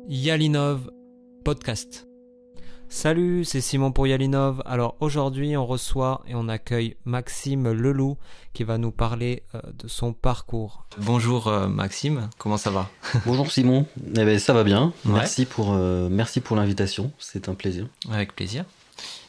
Yalinov Podcast. Salut, c'est Simon pour Yalinov. Alors aujourd'hui on reçoit et on accueille Maxime Leloup qui va nous parler de son parcours. Bonjour Maxime, comment ça va? Bonjour Simon, ça va bien, Ouais. merci pour l'invitation, c'est un plaisir. Avec plaisir.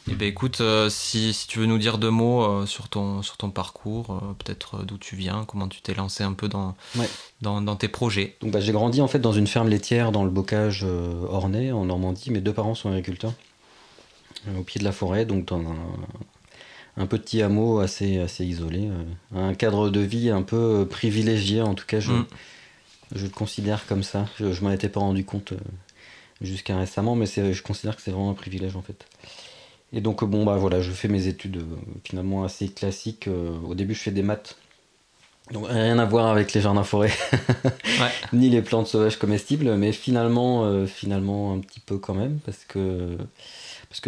Eh ben écoute, si tu veux nous dire deux mots sur ton parcours, peut-être d'où tu viens, comment tu t'es lancé un peu dans tes projets. Donc j'ai grandi en fait dans une ferme laitière dans le bocage ornais en Normandie. Mes deux parents sont agriculteurs au pied de la forêt, donc dans un petit hameau assez isolé, un cadre de vie un peu privilégié, en tout cas je le considère comme ça. Je m'en étais pas rendu compte jusqu'à récemment, mais je considère que c'est vraiment un privilège en fait. Et donc voilà, je fais mes études finalement assez classiques. Au début je fais des maths, donc rien à voir avec les jardins forêts, Ouais. ni les plantes sauvages comestibles, mais finalement un petit peu quand même, parce que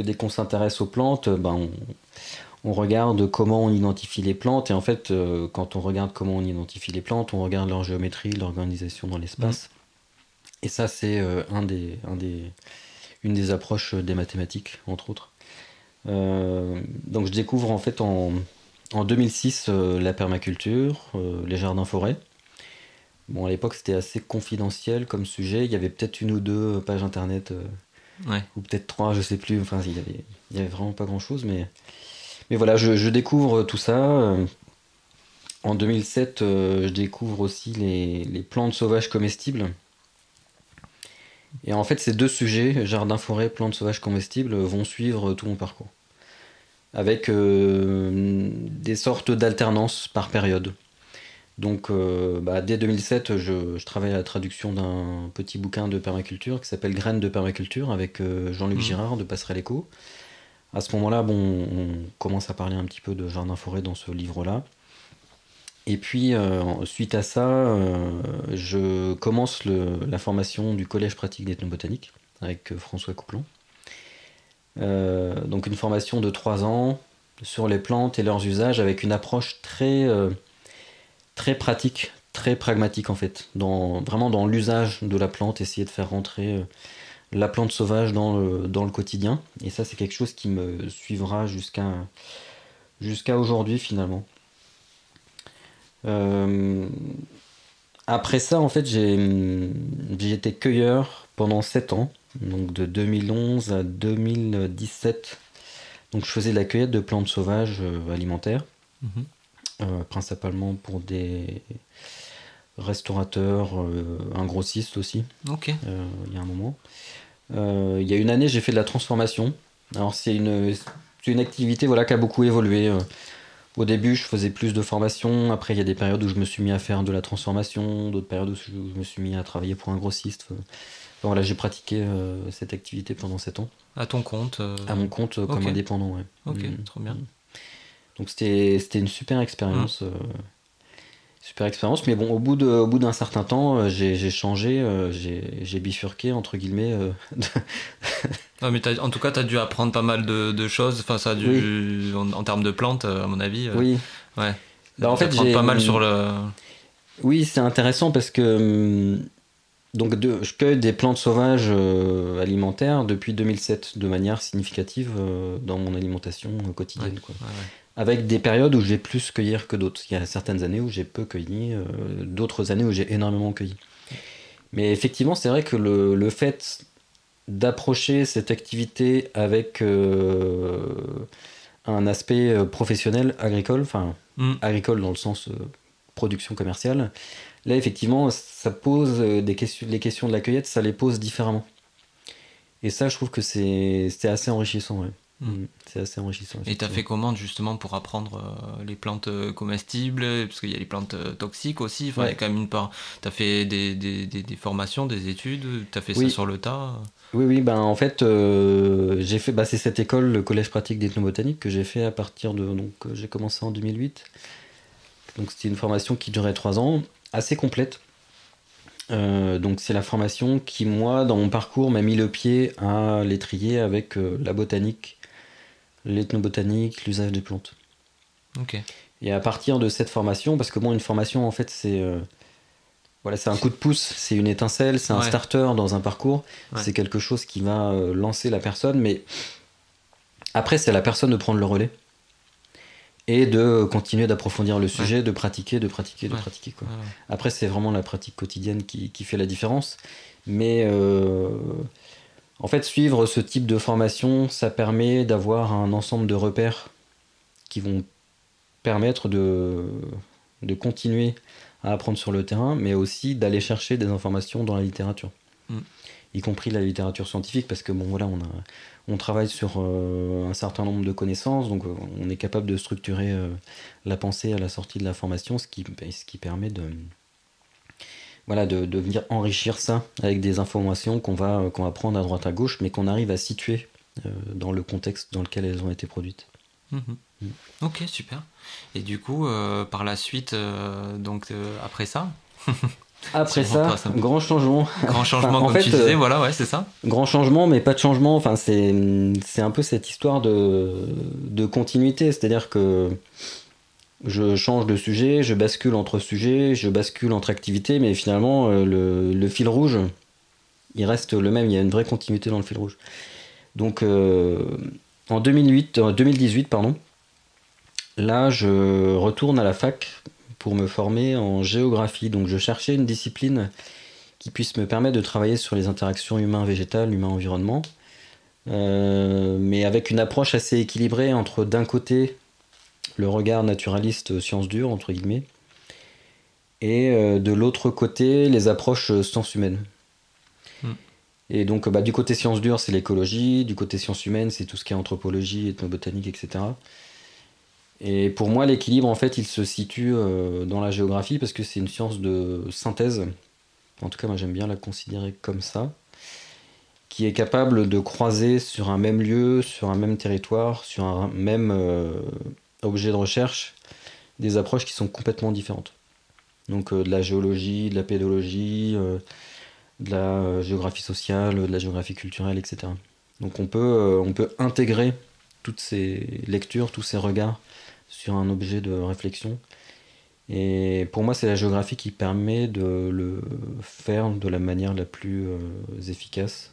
dès qu'on s'intéresse aux plantes, on regarde comment on identifie les plantes, et en fait quand on regarde comment on identifie les plantes, on regarde leur géométrie, l'organisation dans l'espace. Et ça c'est une des approches des mathématiques, entre autres. Donc je découvre en fait en 2006 la permaculture, les jardins forêts. Bon, à l'époque c'était assez confidentiel comme sujet, il y avait peut-être une ou deux pages internet, ou peut-être trois, je sais plus, enfin il y avait vraiment pas grand chose, mais voilà, je découvre tout ça. En 2007 je découvre aussi les plantes sauvages comestibles. Et en fait ces deux sujets, jardin forêt, plantes sauvages comestibles, vont suivre tout mon parcours, avec des sortes d'alternances par période. Donc dès 2007, je travaille à la traduction d'un petit bouquin de permaculture qui s'appelle Graines de permaculture avec Jean-Luc Girard de Passerelle Éco. À ce moment-là, on commence à parler un petit peu de jardin-forêt dans ce livre-là. Et puis, suite à ça, je commence la formation du Collège pratique d'ethnobotanique avec François Couplon. Donc une formation de 3 ans sur les plantes et leurs usages avec une approche très pratique, très pragmatique en fait, vraiment dans l'usage de la plante, essayer de faire rentrer la plante sauvage dans le quotidien. Et ça c'est quelque chose qui me suivra jusqu'à aujourd'hui finalement. Après ça en fait j'ai été cueilleur pendant 7 ans, donc de 2011 à 2017. Donc je faisais de la cueillette de plantes sauvages alimentaires, principalement pour des restaurateurs, un grossiste aussi. Ok. Il y a un moment. Il y a une année, j'ai fait de la transformation. Alors c'est une activité voilà, qui a beaucoup évolué. Au début, je faisais plus de formation. Après, il y a des périodes où je me suis mis à faire de la transformation, d'autres périodes où je me suis mis à travailler pour un grossiste. Voilà, j'ai pratiqué cette activité pendant 7 ans. À ton compte À mon compte comme indépendant, ouais. Ok, trop bien. Donc c'était une super expérience. Super expérience, mais bon, au bout d'un certain temps, j'ai changé, j'ai bifurqué, entre guillemets. Ouais, mais en tout cas, tu as dû apprendre pas mal de choses. Enfin, ça a dû, en termes de plantes, à mon avis. Oui. Ouais. En fait, Apprendre pas mal sur le. Oui, c'est intéressant parce que je cueille des plantes sauvages alimentaires depuis 2007 de manière significative dans mon alimentation quotidienne, quoi. Ouais. Avec des périodes où j'ai plus cueillir que d'autres. Il y a certaines années où j'ai peu cueilli, d'autres années où j'ai énormément cueilli. Mais effectivement, c'est vrai que le fait d'approcher cette activité avec un aspect professionnel agricole, enfin agricole dans le sens production commerciale, là effectivement ça pose les questions de la cueillette, ça les pose différemment. Et ça je trouve que c'est assez enrichissant, ouais. C'est assez enrichissant. Et t'as fait comment justement pour apprendre les plantes comestibles, parce qu'il y a les plantes toxiques aussi, enfin, il y a quand même une part. T'as fait des formations, des études, t'as fait ça sur le tas? Oui, en fait, j'ai fait, c'est cette école, le collège pratique d'ethnobotanique, que j'ai fait à partir de, donc j'ai commencé en 2008. Donc c'était une formation qui durait 3 ans, assez complète. Donc c'est la formation qui, moi, dans mon parcours, m'a mis le pied à l'étrier avec la botanique, l'ethnobotanique, l'usage des plantes. Ok. Et à partir de cette formation, parce que une formation, en fait, Voilà, c'est un coup de pouce, c'est une étincelle, c'est un starter dans un parcours. C'est quelque chose qui va lancer la personne, mais après, c'est à la personne de prendre le relais et de continuer d'approfondir le sujet, de pratiquer, quoi. Après, c'est vraiment la pratique quotidienne qui fait la différence. Mais en fait, suivre ce type de formation, ça permet d'avoir un ensemble de repères qui vont permettre de continuer à apprendre sur le terrain, mais aussi d'aller chercher des informations dans la littérature. Y compris la littérature scientifique, parce que bon voilà, on travaille sur un certain nombre de connaissances, donc on est capable de structurer la pensée à la sortie de la formation, ce qui permet de venir enrichir ça avec des informations qu'on va prendre à droite à gauche, mais qu'on arrive à situer dans le contexte dans lequel elles ont été produites. Ok, super. Et du coup, par la suite, après ça Après ça, grand changement. Grand changement, comme tu disais, voilà, ouais, c'est ça. Grand changement, mais pas de changement. Enfin, c'est un peu cette histoire de continuité. C'est-à-dire que je change de sujet, je bascule entre sujets, je bascule entre activités, mais finalement, le fil rouge, il reste le même. Il y a une vraie continuité dans le fil rouge. Donc, en 2018, pardon, là, je retourne à la fac pour me former en géographie. Donc, je cherchais une discipline qui puisse me permettre de travailler sur les interactions humain-végétal, humain-environnement, mais avec une approche assez équilibrée entre, d'un côté, le regard naturaliste sciences dures, entre guillemets, et de l'autre côté, les approches sciences humaines. Et donc, du côté sciences dures, c'est l'écologie, du côté sciences humaines, c'est tout ce qui est anthropologie, ethnobotanique, etc. Et pour moi, l'équilibre, en fait, il se situe dans la géographie, parce que c'est une science de synthèse. En tout cas, moi, j'aime bien la considérer comme ça, qui est capable de croiser sur un même lieu, sur un même territoire, sur un même objet de recherche, des approches qui sont complètement différentes. Donc de la géologie, de la pédologie, de la géographie sociale, de la géographie culturelle, etc. Donc on peut intégrer toutes ces lectures, tous ces regards sur un objet de réflexion. Et pour moi, c'est la géographie qui permet de le faire de la manière la plus efficace.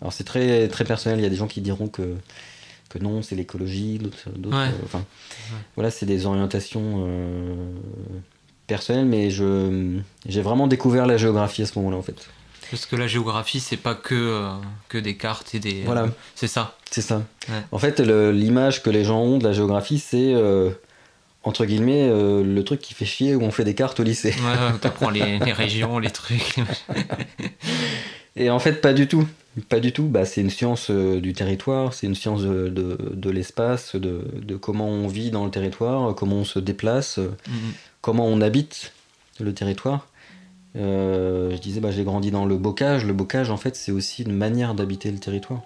Alors c'est très, très personnel, il y a des gens qui diront que non, c'est l'écologie, d'autres voilà, c'est des orientations personnelles, mais j'ai vraiment découvert la géographie à ce moment-là, en fait. Parce que la géographie, c'est pas que des cartes et des... Voilà. C'est ça. C'est ça. Ouais. En fait, l'image que les gens ont de la géographie, c'est... entre guillemets, le truc qui fait chier où on fait des cartes au lycée. Ouais, t'apprends les régions, les trucs. Et en fait, pas du tout. Pas du tout. C'est une science du territoire, c'est une science de l'espace, de comment on vit dans le territoire, comment on se déplace, comment on habite le territoire. Je disais, j'ai grandi dans le bocage. Le bocage, en fait, c'est aussi une manière d'habiter le territoire.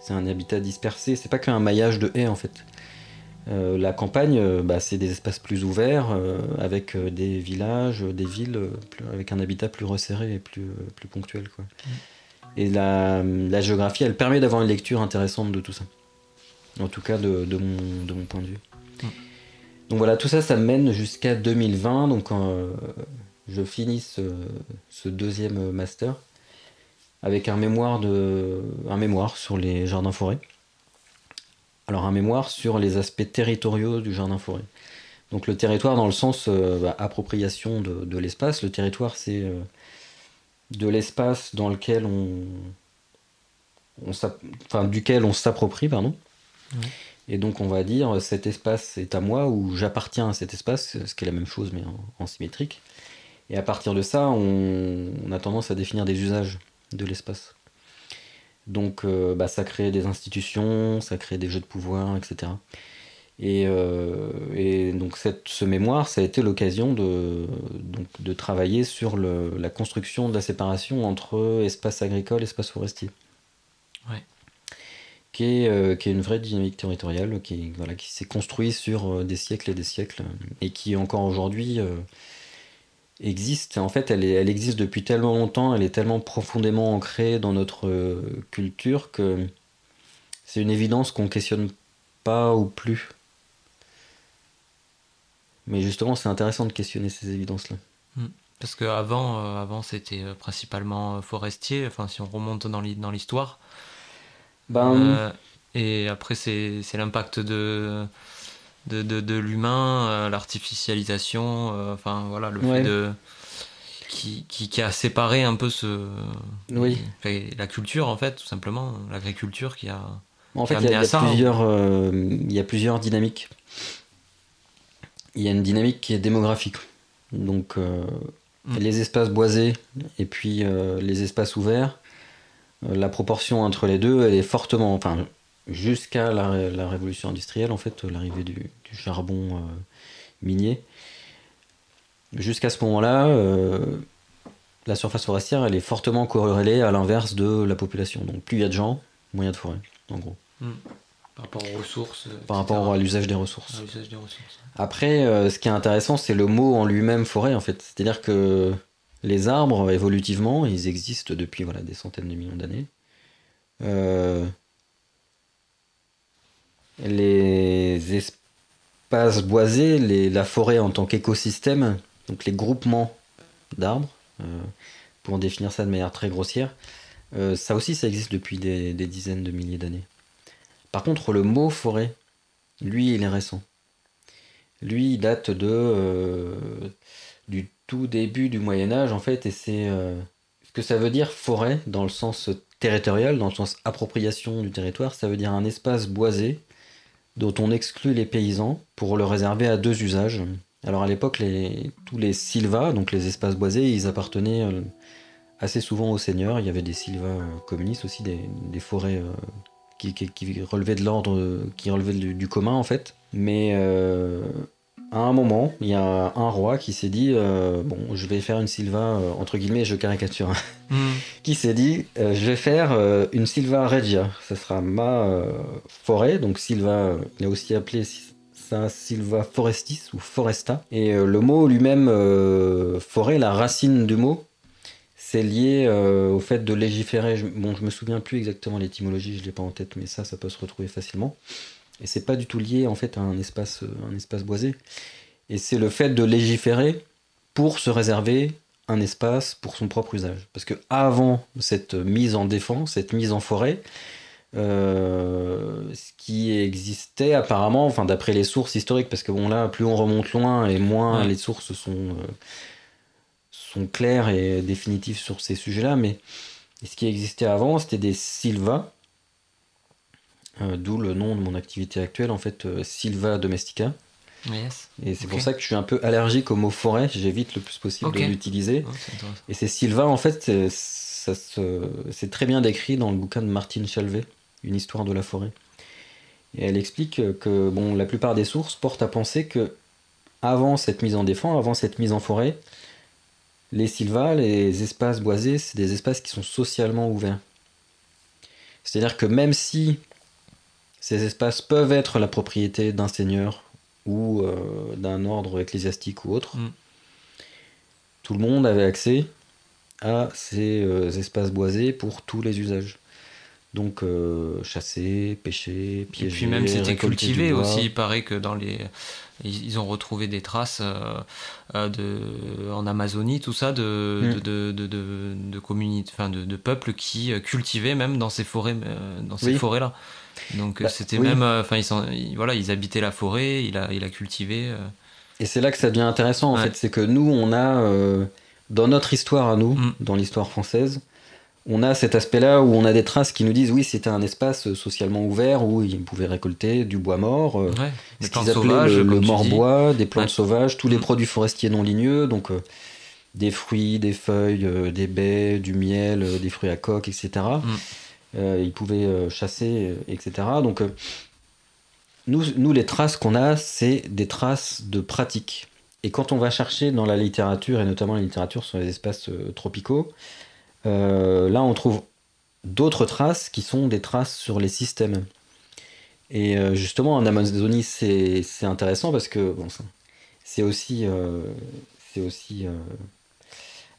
C'est un habitat dispersé. C'est pas qu'un maillage de haies, en fait. La campagne, c'est des espaces plus ouverts, avec des villages, des villes, avec un habitat plus resserré et plus ponctuel, quoi. Et la géographie, elle permet d'avoir une lecture intéressante de tout ça. En tout cas, de mon point de vue. Donc voilà, tout ça, ça me mène jusqu'à 2020. Donc je finis ce deuxième master avec un mémoire sur les jardins-forêts. Alors un mémoire sur les aspects territoriaux du jardin-forêt. Donc le territoire dans le sens appropriation de l'espace. Le territoire, c'est de l'espace dans lequel duquel on s'approprie, pardon. Et donc on va dire cet espace est à moi, ou j'appartiens à cet espace, ce qui est la même chose mais en symétrique. Et à partir de ça, on a tendance à définir des usages de l'espace. Donc ça crée des institutions, ça crée des jeux de pouvoir, etc. Et donc ce mémoire, ça a été l'occasion de travailler sur la construction de la séparation entre espace agricole et espace forestier. Ouais. Qui est une vraie dynamique territoriale qui s'est construite sur des siècles et des siècles, et qui encore aujourd'hui existe. En fait, elle existe depuis tellement longtemps, elle est tellement profondément ancrée dans notre culture que c'est une évidence qu'on ne questionne pas ou plus. Mais justement, c'est intéressant de questionner ces évidences-là. Parce que avant c'était principalement forestier, enfin si on remonte dans l'histoire. Ben, Euh, et après c'est l'impact de l'humain, l'artificialisation, enfin voilà, le fait ouais, qui a séparé un peu oui. enfin, la culture en fait, tout simplement, l'agriculture En qui a fait, amené à ça. il y a plusieurs dynamiques. Il y a une dynamique qui est démographique. Donc, Mm. les espaces boisés et puis les espaces ouverts, la proportion entre les deux, elle est fortement, enfin, jusqu'à la révolution industrielle, en fait, l'arrivée du charbon minier. Jusqu'à ce moment-là, la surface forestière, elle est fortement corrélée à l'inverse de la population. Donc, plus il y a de gens, moins il y a de forêt, en gros, Mm. Par rapport aux ressources, par etc. rapport à l'usage des À ressources. l'usage des ressources. Après, ce qui est intéressant, c'est le mot en lui-même forêt, en fait. C'est-à-dire que les arbres, évolutivement, ils existent depuis voilà, des centaines de millions d'années. Euh, les espaces boisés, la forêt en tant qu'écosystème, donc les groupements d'arbres, pour définir ça de manière très grossière, ça aussi, ça existe depuis des dizaines de milliers d'années. Par contre, le mot forêt, lui, il est récent. Lui, il date du tout début du Moyen Âge, en fait, et c'est ce que ça veut dire forêt, dans le sens territorial, dans le sens appropriation du territoire, ça veut dire un espace boisé dont on exclut les paysans pour le réserver à deux usages. Alors à l'époque, tous les sylvas, donc les espaces boisés, ils appartenaient assez souvent aux seigneurs. Il y avait des sylvas communistes aussi, des forêts qui relevaient de l'ordre, qui relevaient du commun en fait. Mais à un moment, il y a un roi qui s'est dit bon, je vais faire une sylva entre guillemets, je caricature, hein, Mm. qui s'est dit je vais faire une sylva regia. Ça sera ma forêt, donc sylva, il a aussi appelé ça sylva forestis ou foresta. Et le mot lui-même forêt, la racine du mot, c'est lié au fait de légiférer. Bon, je me souviens plus exactement l'étymologie, je l'ai pas en tête, mais ça peut se retrouver facilement. Et c'est pas du tout lié en fait à un espace boisé. Et c'est le fait de légiférer pour se réserver un espace pour son propre usage. Parce que avant cette mise en défense, cette mise en forêt, ce qui existait apparemment, enfin d'après les sources historiques, parce que bon là, plus on remonte loin et moins Ouais. les sources sont claires et définitives sur ces sujets-là, mais ce qui existait avant, c'était des silvas, d'où le nom de mon activité actuelle, en fait, Silva domestica. Yes. Et c'est Ok. pour ça que je suis un peu allergique au mot forêt, j'évite le plus possible de Ok. l'utiliser. Oh, c'est intéressant. Et ces Silva, en fait, c'est très bien décrit dans le bouquin de Martine Chalvet, Une histoire de la forêt. Et elle explique que bon, la plupart des sources portent à penser que avant cette mise en défense, avant cette mise en forêt, les Silva, les espaces boisés, c'est des espaces qui sont socialement ouverts. C'est-à-dire que même si ces espaces peuvent être la propriété d'un seigneur ou d'un ordre ecclésiastique ou autre, Mm. tout le monde avait accès à ces espaces boisés pour tous les usages. Donc chasser, pêcher, Et puis même piéger, c'était récolter du cultivé aussi. bois. Il paraît que ils ont retrouvé des traces en Amazonie, tout ça, Hmm. de communautés, enfin de peuples qui cultivaient même dans ces Oui, forêts-là. Donc bah, c'était oui. même, enfin voilà, ils habitaient la forêt, il a cultivé. Et c'est là que ça devient intéressant en Ouais. fait, c'est que nous on a dans notre histoire à nous, Mm. dans l'histoire française, on a cet aspect-là où on a des traces qui nous disent oui c'était un espace socialement ouvert où ils pouvaient récolter du bois mort, Ouais. Des ce plantes qu'ils appelaient sauvages, le comme tu dis. mort-bois, des plantes Ouais. sauvages, tous les Mm. produits forestiers non ligneux, donc des fruits, des feuilles, des baies, du miel, des fruits à coque, etc. Mm. Ils pouvaient chasser, etc. Donc nous, les traces qu'on a, c'est des traces de pratique. Et quand on va chercher dans la littérature, et notamment la littérature sur les espaces tropicaux, là on trouve d'autres traces qui sont des traces sur les systèmes. Et justement en Amazonie c'est intéressant parce que bon, c'est aussi, c'est aussi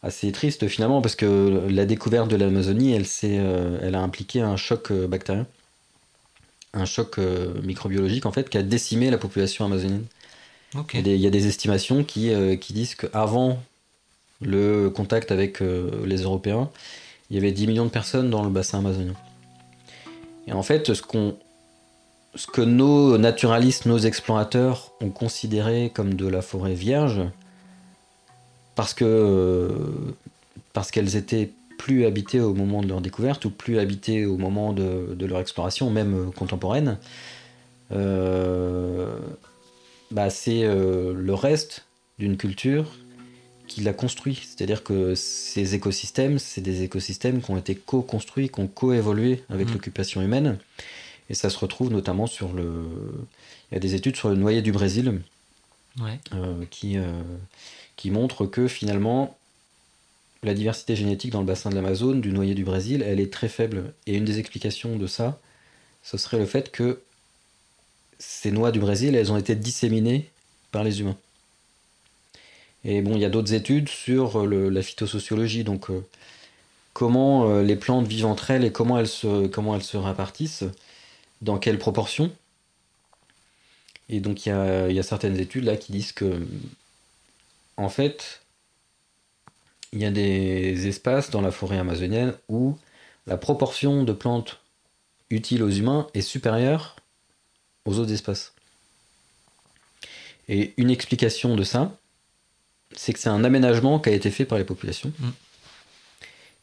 assez triste finalement parce que la découverte de l'Amazonie elle a impliqué un choc bactérien, un choc microbiologique en fait qui a décimé la population amazonienne. Ok. Il y a des estimations qui disent qu'avant le contact avec les Européens, il y avait 10 millions de personnes dans le bassin amazonien. Et en fait, ce que nos naturalistes, nos explorateurs ont considéré comme de la forêt vierge, parce qu'elles étaient plus habitées au moment de leur découverte ou plus habitées au moment de leur exploration, même contemporaine, c'est le reste d'une culture qui l'a construit. C'est-à-dire que ces écosystèmes, c'est des écosystèmes qui ont été co-construits, qui ont co-évolué avec l'occupation humaine. Et ça se retrouve notamment sur le... Il y a des études sur le noyer du Brésil qui montrent que finalement, la diversité génétique dans le bassin de l'Amazone, du noyer du Brésil, elle est très faible. Et une des explications de ça, ce serait le fait que ces noix du Brésil, elles ont été disséminées par les humains. Et bon, il y a d'autres études sur la phytosociologie, donc comment les plantes vivent entre elles et comment elles se répartissent, dans quelle proportion. Et donc il y a certaines études là qui disent que, en fait, il y a des espaces dans la forêt amazonienne où la proportion de plantes utiles aux humains est supérieure aux autres espaces. Et une explication de ça, c'est que c'est un aménagement qui a été fait par les populations.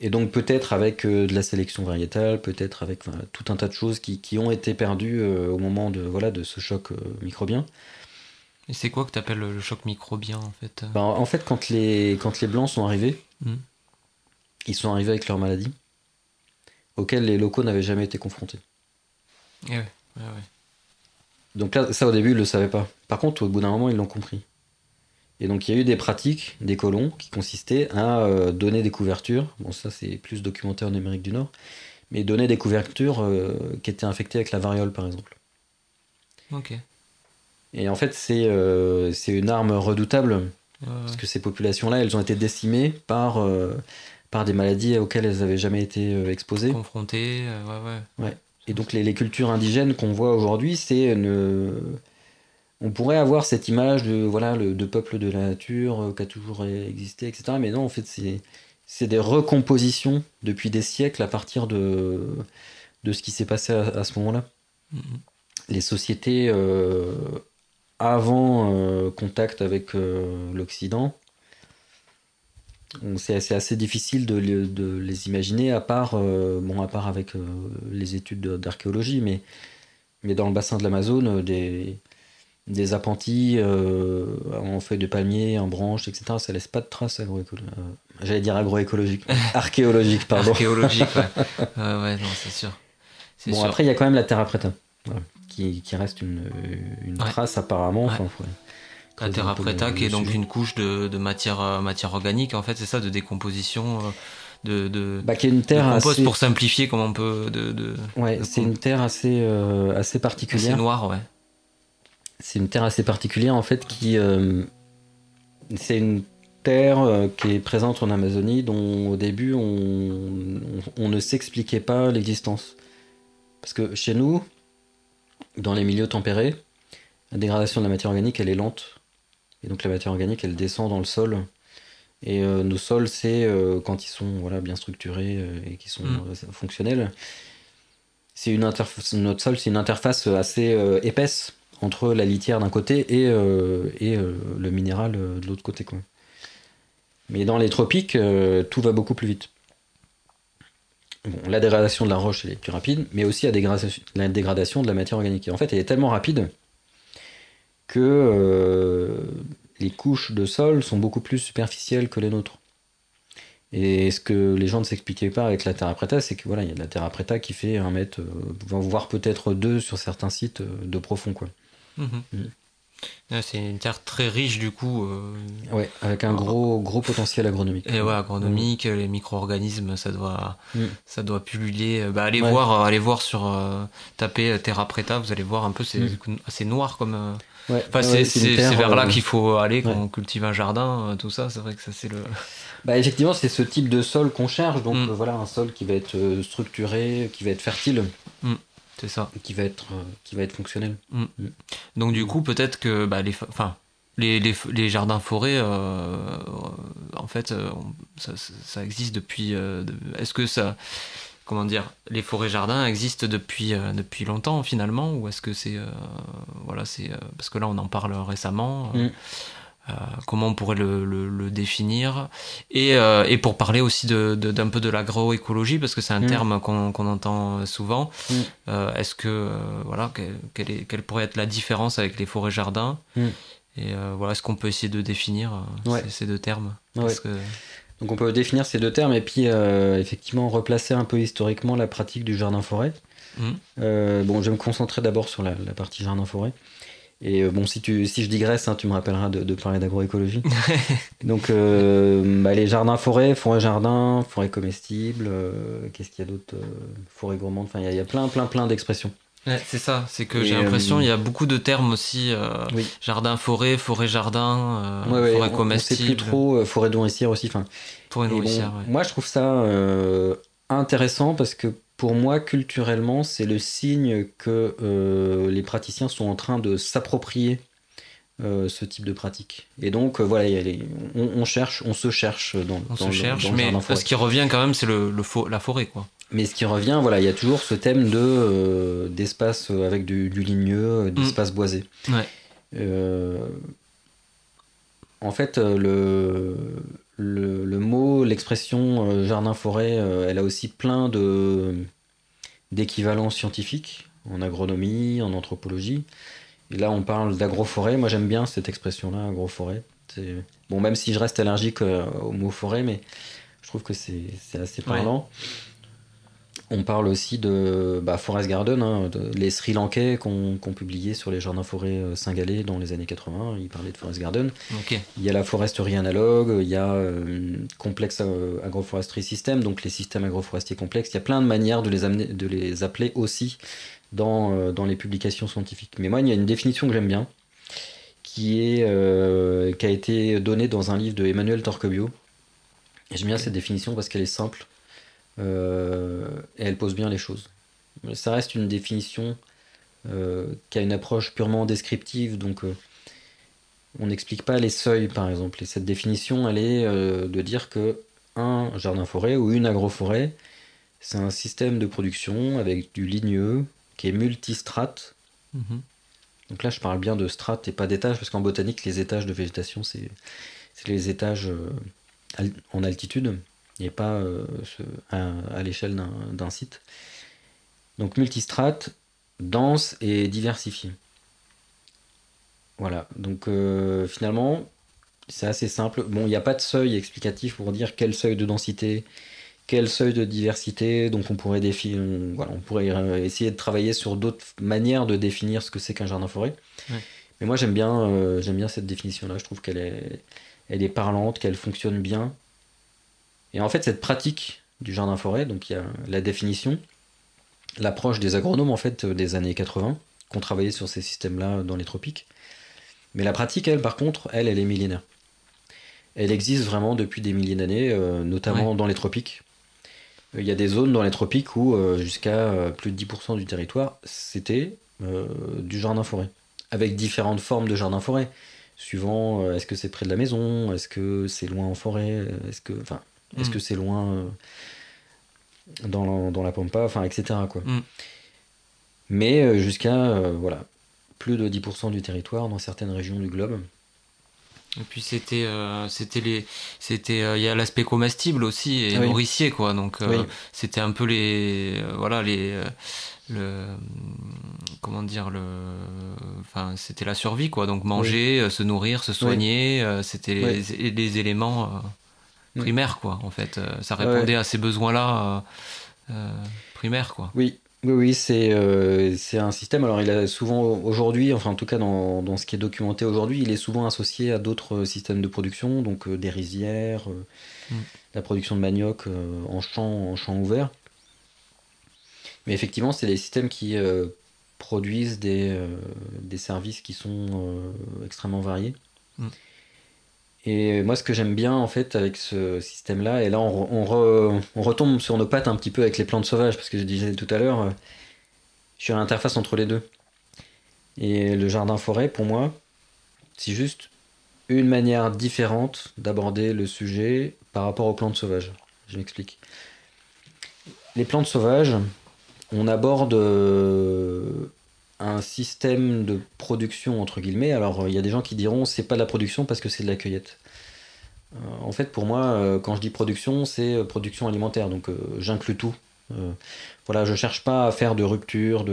Et donc peut-être avec de la sélection variétale, peut-être avec tout un tas de choses qui ont été perdues au moment de ce choc microbien. Et c'est quoi que tu appelles le choc microbien en fait En fait, quand les Blancs sont arrivés, ils sont arrivés avec leurs maladies, auxquelles les locaux n'avaient jamais été confrontés. Ouais. Donc là, ça au début, ils ne le savaient pas. Par contre, au bout d'un moment, ils l'ont compris. Et donc il y a eu des pratiques des colons qui consistaient à donner des couvertures, bon ça c'est plus documentaire en Amérique du Nord, mais donner des couvertures qui étaient infectées avec la variole par exemple. Ok. Et en fait c'est une arme redoutable, parce que ces populations-là, elles ont été décimées par des maladies auxquelles elles n'avaient jamais été exposées. Confrontées, ouais. Et donc les cultures indigènes qu'on voit aujourd'hui, c'est on pourrait avoir cette image de peuple de la nature qui a toujours existé, etc. Mais non, en fait, c'est des recompositions depuis des siècles à partir de ce qui s'est passé à ce moment-là. Les sociétés avant contact avec l'Occident, c'est assez difficile de les imaginer, à part avec les études d'archéologie, mais dans le bassin de l'Amazone, des appentis en feuilles de palmier, en branches, etc. Ça laisse pas de traces j'allais dire agroécologiques. Archéologiques, pardon. Archéologiques, ouais. Ouais, non, c'est sûr. Bon, après, il y a quand même la terra preta, qui reste une trace apparemment. La terra preta, qui est donc une couche de matière organique, en fait, c'est ça, de décomposition. Qui est une terre assez... pour simplifier, comme on peut. C'est une terre assez particulière. C'est noir, ouais. C'est une terre assez particulière en fait c'est une terre qui est présente en Amazonie dont au début on ne s'expliquait pas l'existence. Parce que chez nous, dans les milieux tempérés, la dégradation de la matière organique elle est lente. Et donc la matière organique elle descend dans le sol. Et nos sols c'est quand ils sont bien structurés et qui sont fonctionnels. Notre sol c'est une interface assez épaisse entre la litière d'un côté et le minéral de l'autre côté, quoi. Mais dans les tropiques, tout va beaucoup plus vite. Bon, la dégradation de la roche elle est plus rapide, mais aussi la dégradation de la matière organique. Et en fait, elle est tellement rapide que les couches de sol sont beaucoup plus superficielles que les nôtres. Et ce que les gens ne s'expliquaient pas avec la terra preta, c'est que il y a de la terra preta qui fait 1 mètre, voire peut-être 2 sur certains sites de profond, quoi. C'est une terre très riche du coup. Avec un gros potentiel agronomique. Et agronomique, les micro-organismes, ça doit pulluler. Allez voir sur taper terra preta, vous allez voir un peu, c'est assez noir comme. C'est vers là qu'il faut aller quand on cultive un jardin, tout ça. C'est vrai que ça c'est le. Effectivement, c'est ce type de sol qu'on cherche. Donc un sol qui va être structuré, qui va être fertile. C'est ça. Qui va être fonctionnel. Donc du coup, peut-être que les jardins forêts, en fait, ça existe depuis. Est-ce que ça, comment dire, les forêts jardins existent depuis longtemps finalement, ou est-ce que c'est, voilà, c'est parce que là on en parle récemment. Comment on pourrait le définir et pour parler aussi d'un peu de l'agroécologie parce que c'est un terme qu'on entend souvent. Est-ce que voilà quelle pourrait être la différence avec les forêts jardins et voilà, est-ce qu'on peut essayer de définir ces deux termes parce que... Donc on peut définir ces deux termes et puis effectivement replacer un peu historiquement la pratique du jardin-forêt. Bon, je vais me concentrer d'abord sur la partie jardin-forêt. Et bon, si je digresse, hein, tu me rappelleras de parler d'agroécologie. Donc, les jardins-forêts, forêts-jardins, forêts comestibles, qu'est-ce qu'il y a d'autre forêts gourmandes, enfin, il y a plein d'expressions. Ouais, c'est ça, c'est que j'ai l'impression il y a beaucoup de termes aussi, jardin-forêt, forêt-jardin, forêt comestible. On sait plus trop, forêt nourricière aussi. Forêt nourricière, bon, moi, je trouve ça intéressant parce que pour moi, culturellement, c'est le signe que les praticiens sont en train de s'approprier ce type de pratique. Et donc, voilà, on se cherche dans le jardin forêt. Ce qui revient quand même, c'est la forêt, quoi. Mais ce qui revient, voilà, il y a toujours ce thème d'espace avec du ligneux, d'espace boisé. Ouais. En fait, le mot, l'expression jardin-forêt, elle a aussi plein d'équivalents scientifiques en agronomie, en anthropologie. Et là, on parle d'agroforêt. Moi, j'aime bien cette expression-là, agroforêt. Bon, même si je reste allergique au mot forêt, mais je trouve que c'est assez parlant. Ouais. On parle aussi de Forest Garden, hein, les Sri Lankais qu'on publié sur les jardins-forêts Singalais dans les années 80. Ils parlaient de Forest Garden. Okay. Il y a la foresterie analogue, il y a complexe agroforesterie système, donc les systèmes agroforestiers complexes. Il y a plein de manières de les appeler aussi dans les publications scientifiques. Mais moi, il y a une définition que j'aime bien, qui a été donnée dans un livre de Emmanuel Torquebio. Et j'aime bien cette définition parce qu'elle est simple. Et elle pose bien les choses. Ça reste une définition qui a une approche purement descriptive, donc on n'explique pas les seuils par exemple. Et cette définition, elle est de dire que un jardin-forêt ou une agroforêt, c'est un système de production avec du ligneux qui est multistrate. Donc là, je parle bien de strates et pas d'étages, parce qu'en botanique, les étages de végétation, c'est les étages en altitude. Et pas à l'échelle d'un site. Donc multistrate, dense et diversifié. Voilà, donc finalement, c'est assez simple. Bon, il n'y a pas de seuil explicatif pour dire quel seuil de densité, quel seuil de diversité, donc on pourrait essayer de travailler sur d'autres manières de définir ce que c'est qu'un jardin-forêt. Ouais. Mais moi j'aime bien cette définition-là, je trouve qu'elle est parlante, qu'elle fonctionne bien. Et en fait, cette pratique du jardin-forêt, donc il y a la définition, l'approche des agronomes en fait des années 80, qui ont travaillé sur ces systèmes-là dans les tropiques. Mais la pratique, elle, par contre, elle est millénaire. Elle existe vraiment depuis des milliers d'années, notamment dans les tropiques. Il y a des zones dans les tropiques où jusqu'à plus de 10% du territoire, c'était du jardin-forêt. Avec différentes formes de jardin-forêt. Suivant, est-ce que c'est près de la maison, est-ce que c'est loin en forêt, est-ce que c'est loin dans la pampa, enfin, etc. quoi. Mais jusqu'à plus de 10% du territoire dans certaines régions du globe. Et puis il y a l'aspect comestible aussi et nourricier quoi. Donc c'était un peu c'était la survie quoi. Donc manger, se nourrir, se soigner, c'était les éléments primaires quoi. En fait, ça répondait à ces besoins-là primaires quoi. Oui, c'est un système. Alors, il a souvent aujourd'hui, enfin en tout cas dans ce qui est documenté aujourd'hui, il est souvent associé à d'autres systèmes de production, donc des rizières, la production de manioc en champ ouvert. Mais effectivement, c'est des systèmes qui produisent des services qui sont extrêmement variés. Et moi, ce que j'aime bien en fait avec ce système-là, et là on retombe sur nos pattes un petit peu avec les plantes sauvages, parce que je disais tout à l'heure, je suis à l'interface entre les deux. Et le jardin-forêt, pour moi, c'est juste une manière différente d'aborder le sujet par rapport aux plantes sauvages. Je m'explique. Les plantes sauvages, on aborde un système de production entre guillemets. Alors il y a des gens qui diront c'est pas de la production parce que c'est de la cueillette. En fait pour moi quand je dis production c'est production alimentaire donc j'inclus tout. Voilà, je cherche pas à faire de rupture,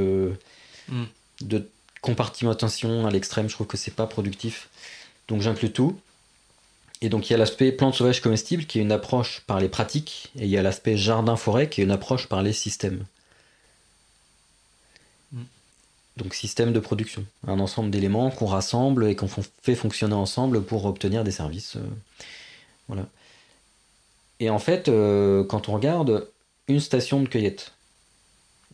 Mm. de compartimentation à l'extrême, je trouve que c'est pas productif. Donc j'inclus tout. Et donc il y a l'aspect plantes sauvages comestibles qui est une approche par les pratiques et il y a l'aspect jardin-forêt qui est une approche par les systèmes. Mm. Donc système de production, un ensemble d'éléments qu'on rassemble et qu'on fait fonctionner ensemble pour obtenir des services. Voilà. Et en fait, quand on regarde une station de cueillette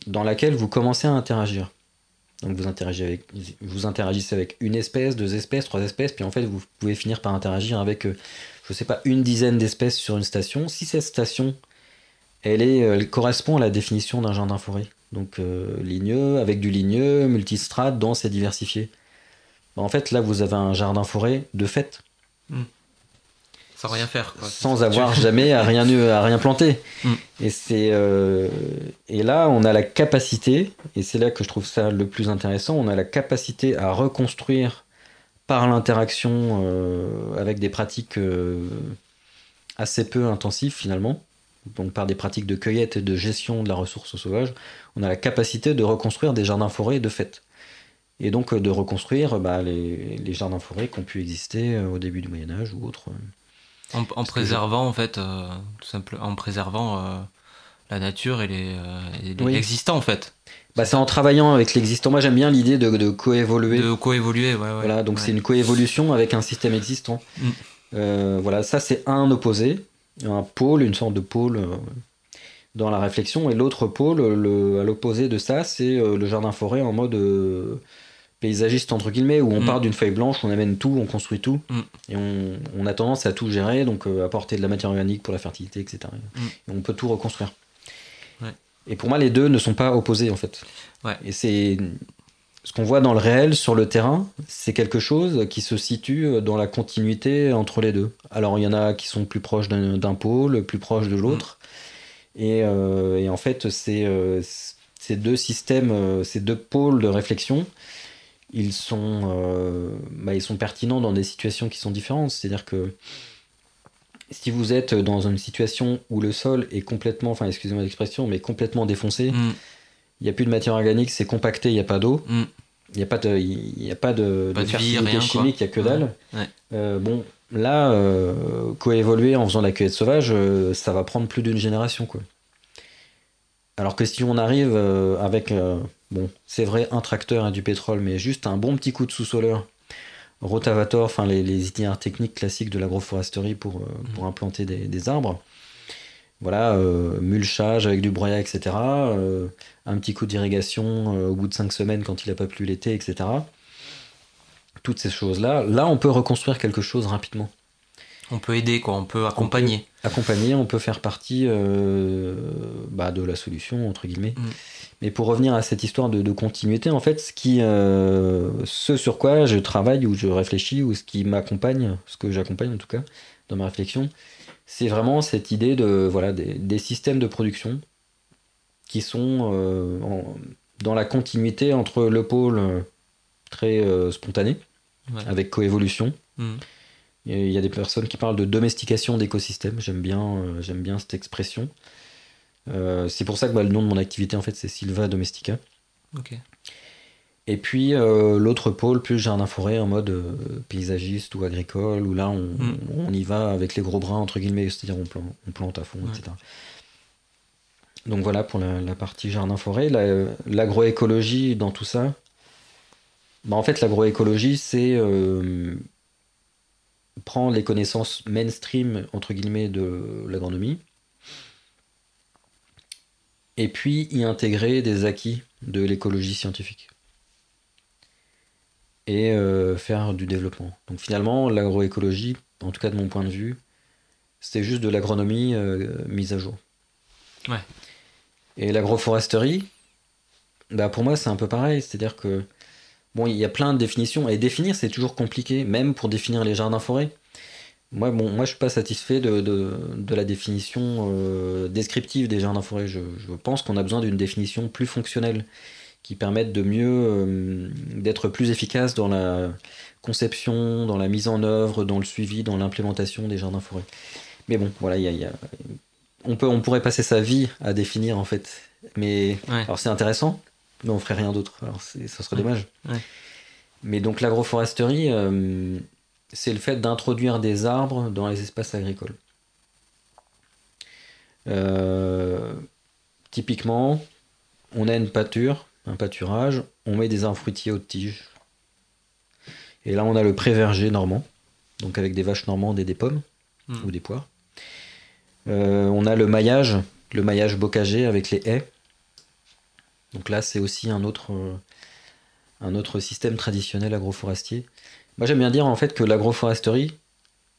dans laquelle vous commencez à interagir, donc vous interagissez avec une espèce, deux espèces, trois espèces, puis en fait vous pouvez finir par interagir avec, je sais pas, une dizaine d'espèces sur une station. Si cette station, elle correspond à la définition d'un jardin forêt, donc ligneux, avec du ligneux, multistrate, dense et diversifié. En fait, là, vous avez un jardin forêt de fait, Mm. Sans rien faire, quoi. sans avoir jamais à rien planter. Mm. Et là, on a la capacité, et c'est là que je trouve ça le plus intéressant, on a la capacité à reconstruire par l'interaction avec des pratiques assez peu intensives finalement, donc par des pratiques de cueillette et de gestion de la ressource sauvage, on a la capacité de reconstruire des jardins forêts de fait. Et donc de reconstruire les jardins forêts qui ont pu exister au début du Moyen-Âge ou autres. En préservant, en fait, tout simplement, en préservant la nature et Oui. l'existant, en fait. C'est en travaillant avec l'existant. Moi, j'aime bien l'idée de coévoluer. De coévoluer, ouais. Voilà, donc ouais. c'est une coévolution avec un système existant. Voilà, ça c'est un opposé, un pôle, une sorte de pôle dans la réflexion. Et l'autre pôle, à l'opposé de ça, c'est le jardin-forêt en mode paysagiste entre guillemets, où on part d'une feuille blanche, on amène tout, on construit tout, et on a tendance à tout gérer, donc apporter de la matière organique pour la fertilité, etc. Et on peut tout reconstruire. Ouais. Et pour moi, les deux ne sont pas opposés en fait. Ouais. Et c'est ce qu'on voit dans le réel, sur le terrain, c'est quelque chose qui se situe dans la continuité entre les deux. Alors il y en a qui sont plus proches d'un pôle, plus proches de l'autre, et en fait ces deux systèmes, ces deux pôles de réflexion, ils sont pertinents dans des situations qui sont différentes. C'est-à-dire que si vous êtes dans une situation où le sol est complètement, enfin excusez-moi l'expression, mais complètement défoncé, il n'y a plus de matière organique, c'est compacté, il n'y a pas d'eau, il n'y a pas de fertilité chimique, il n'y a que dalle. Bon, là, coévoluer en faisant la cueillette sauvage, ça va prendre plus d'une génération, quoi. Alors que si on arrive avec, c'est vrai, un tracteur et du pétrole, mais juste un bon petit coup de sous-soleur, rotavator, enfin les itinéraires techniques classiques de l'agroforesterie pour implanter des arbres, voilà, mulchage avec du broyat, etc. Un petit coup d'irrigation au bout de 5 semaines quand il n'a pas plu l'été, etc. Toutes ces choses-là, là on peut reconstruire quelque chose rapidement. On peut aider, quoi, on peut accompagner. On peut faire partie de la solution, entre guillemets. Mais pour revenir à cette histoire de continuité, en fait, ce sur quoi je travaille ou je réfléchis, ou ce qui m'accompagne, ce que j'accompagne en tout cas, dans ma réflexion, c'est vraiment cette idée des systèmes de production qui sont dans la continuité entre le pôle très spontané, avec coévolution. Il y a des personnes qui parlent de domestication d'écosystèmes. J'aime bien cette expression. C'est pour ça que le nom de mon activité, en fait, c'est Silva Domestica. Okay. Et puis l'autre pôle, plus jardin-forêt, en mode paysagiste ou agricole, où là, on y va avec les gros bras, entre guillemets, c'est-à-dire on plante à fond, etc. Donc voilà pour la partie jardin-forêt. L'agroécologie dans tout ça, en fait, l'agroécologie, c'est prendre les connaissances mainstream, entre guillemets, de l'agronomie, et puis y intégrer des acquis de l'écologie scientifique. Et faire du développement. Donc finalement, l'agroécologie, en tout cas de mon point de vue, c'est juste de l'agronomie mise à jour. Ouais. Et l'agroforesterie, pour moi, c'est un peu pareil. C'est-à-dire que Bon, il y a plein de définitions, et définir, c'est toujours compliqué, même pour définir les jardins-forêts. Moi, je suis pas satisfait de la définition descriptive des jardins-forêts. Je pense qu'on a besoin d'une définition plus fonctionnelle, qui permette de mieux, d'être plus efficace dans la conception, dans la mise en œuvre, dans le suivi, dans l'implémentation des jardins-forêts. Mais bon, voilà, on pourrait passer sa vie à définir en fait. Mais Ouais. alors c'est intéressant, mais on ferait rien d'autre. Alors ça serait Ouais. dommage. Ouais. Mais donc l'agroforesterie, c'est le fait d'introduire des arbres dans les espaces agricoles. Euh, Typiquement, on a une pâture, un pâturage, on met des arbres fruitiers haute tige. Et là, on a le pré-verger normand, donc avec des vaches normandes et des pommes ou des poires. On a le maillage bocager avec les haies. Donc là, c'est aussi un autre système traditionnel agroforestier. Moi, j'aime bien dire en fait que l'agroforesterie,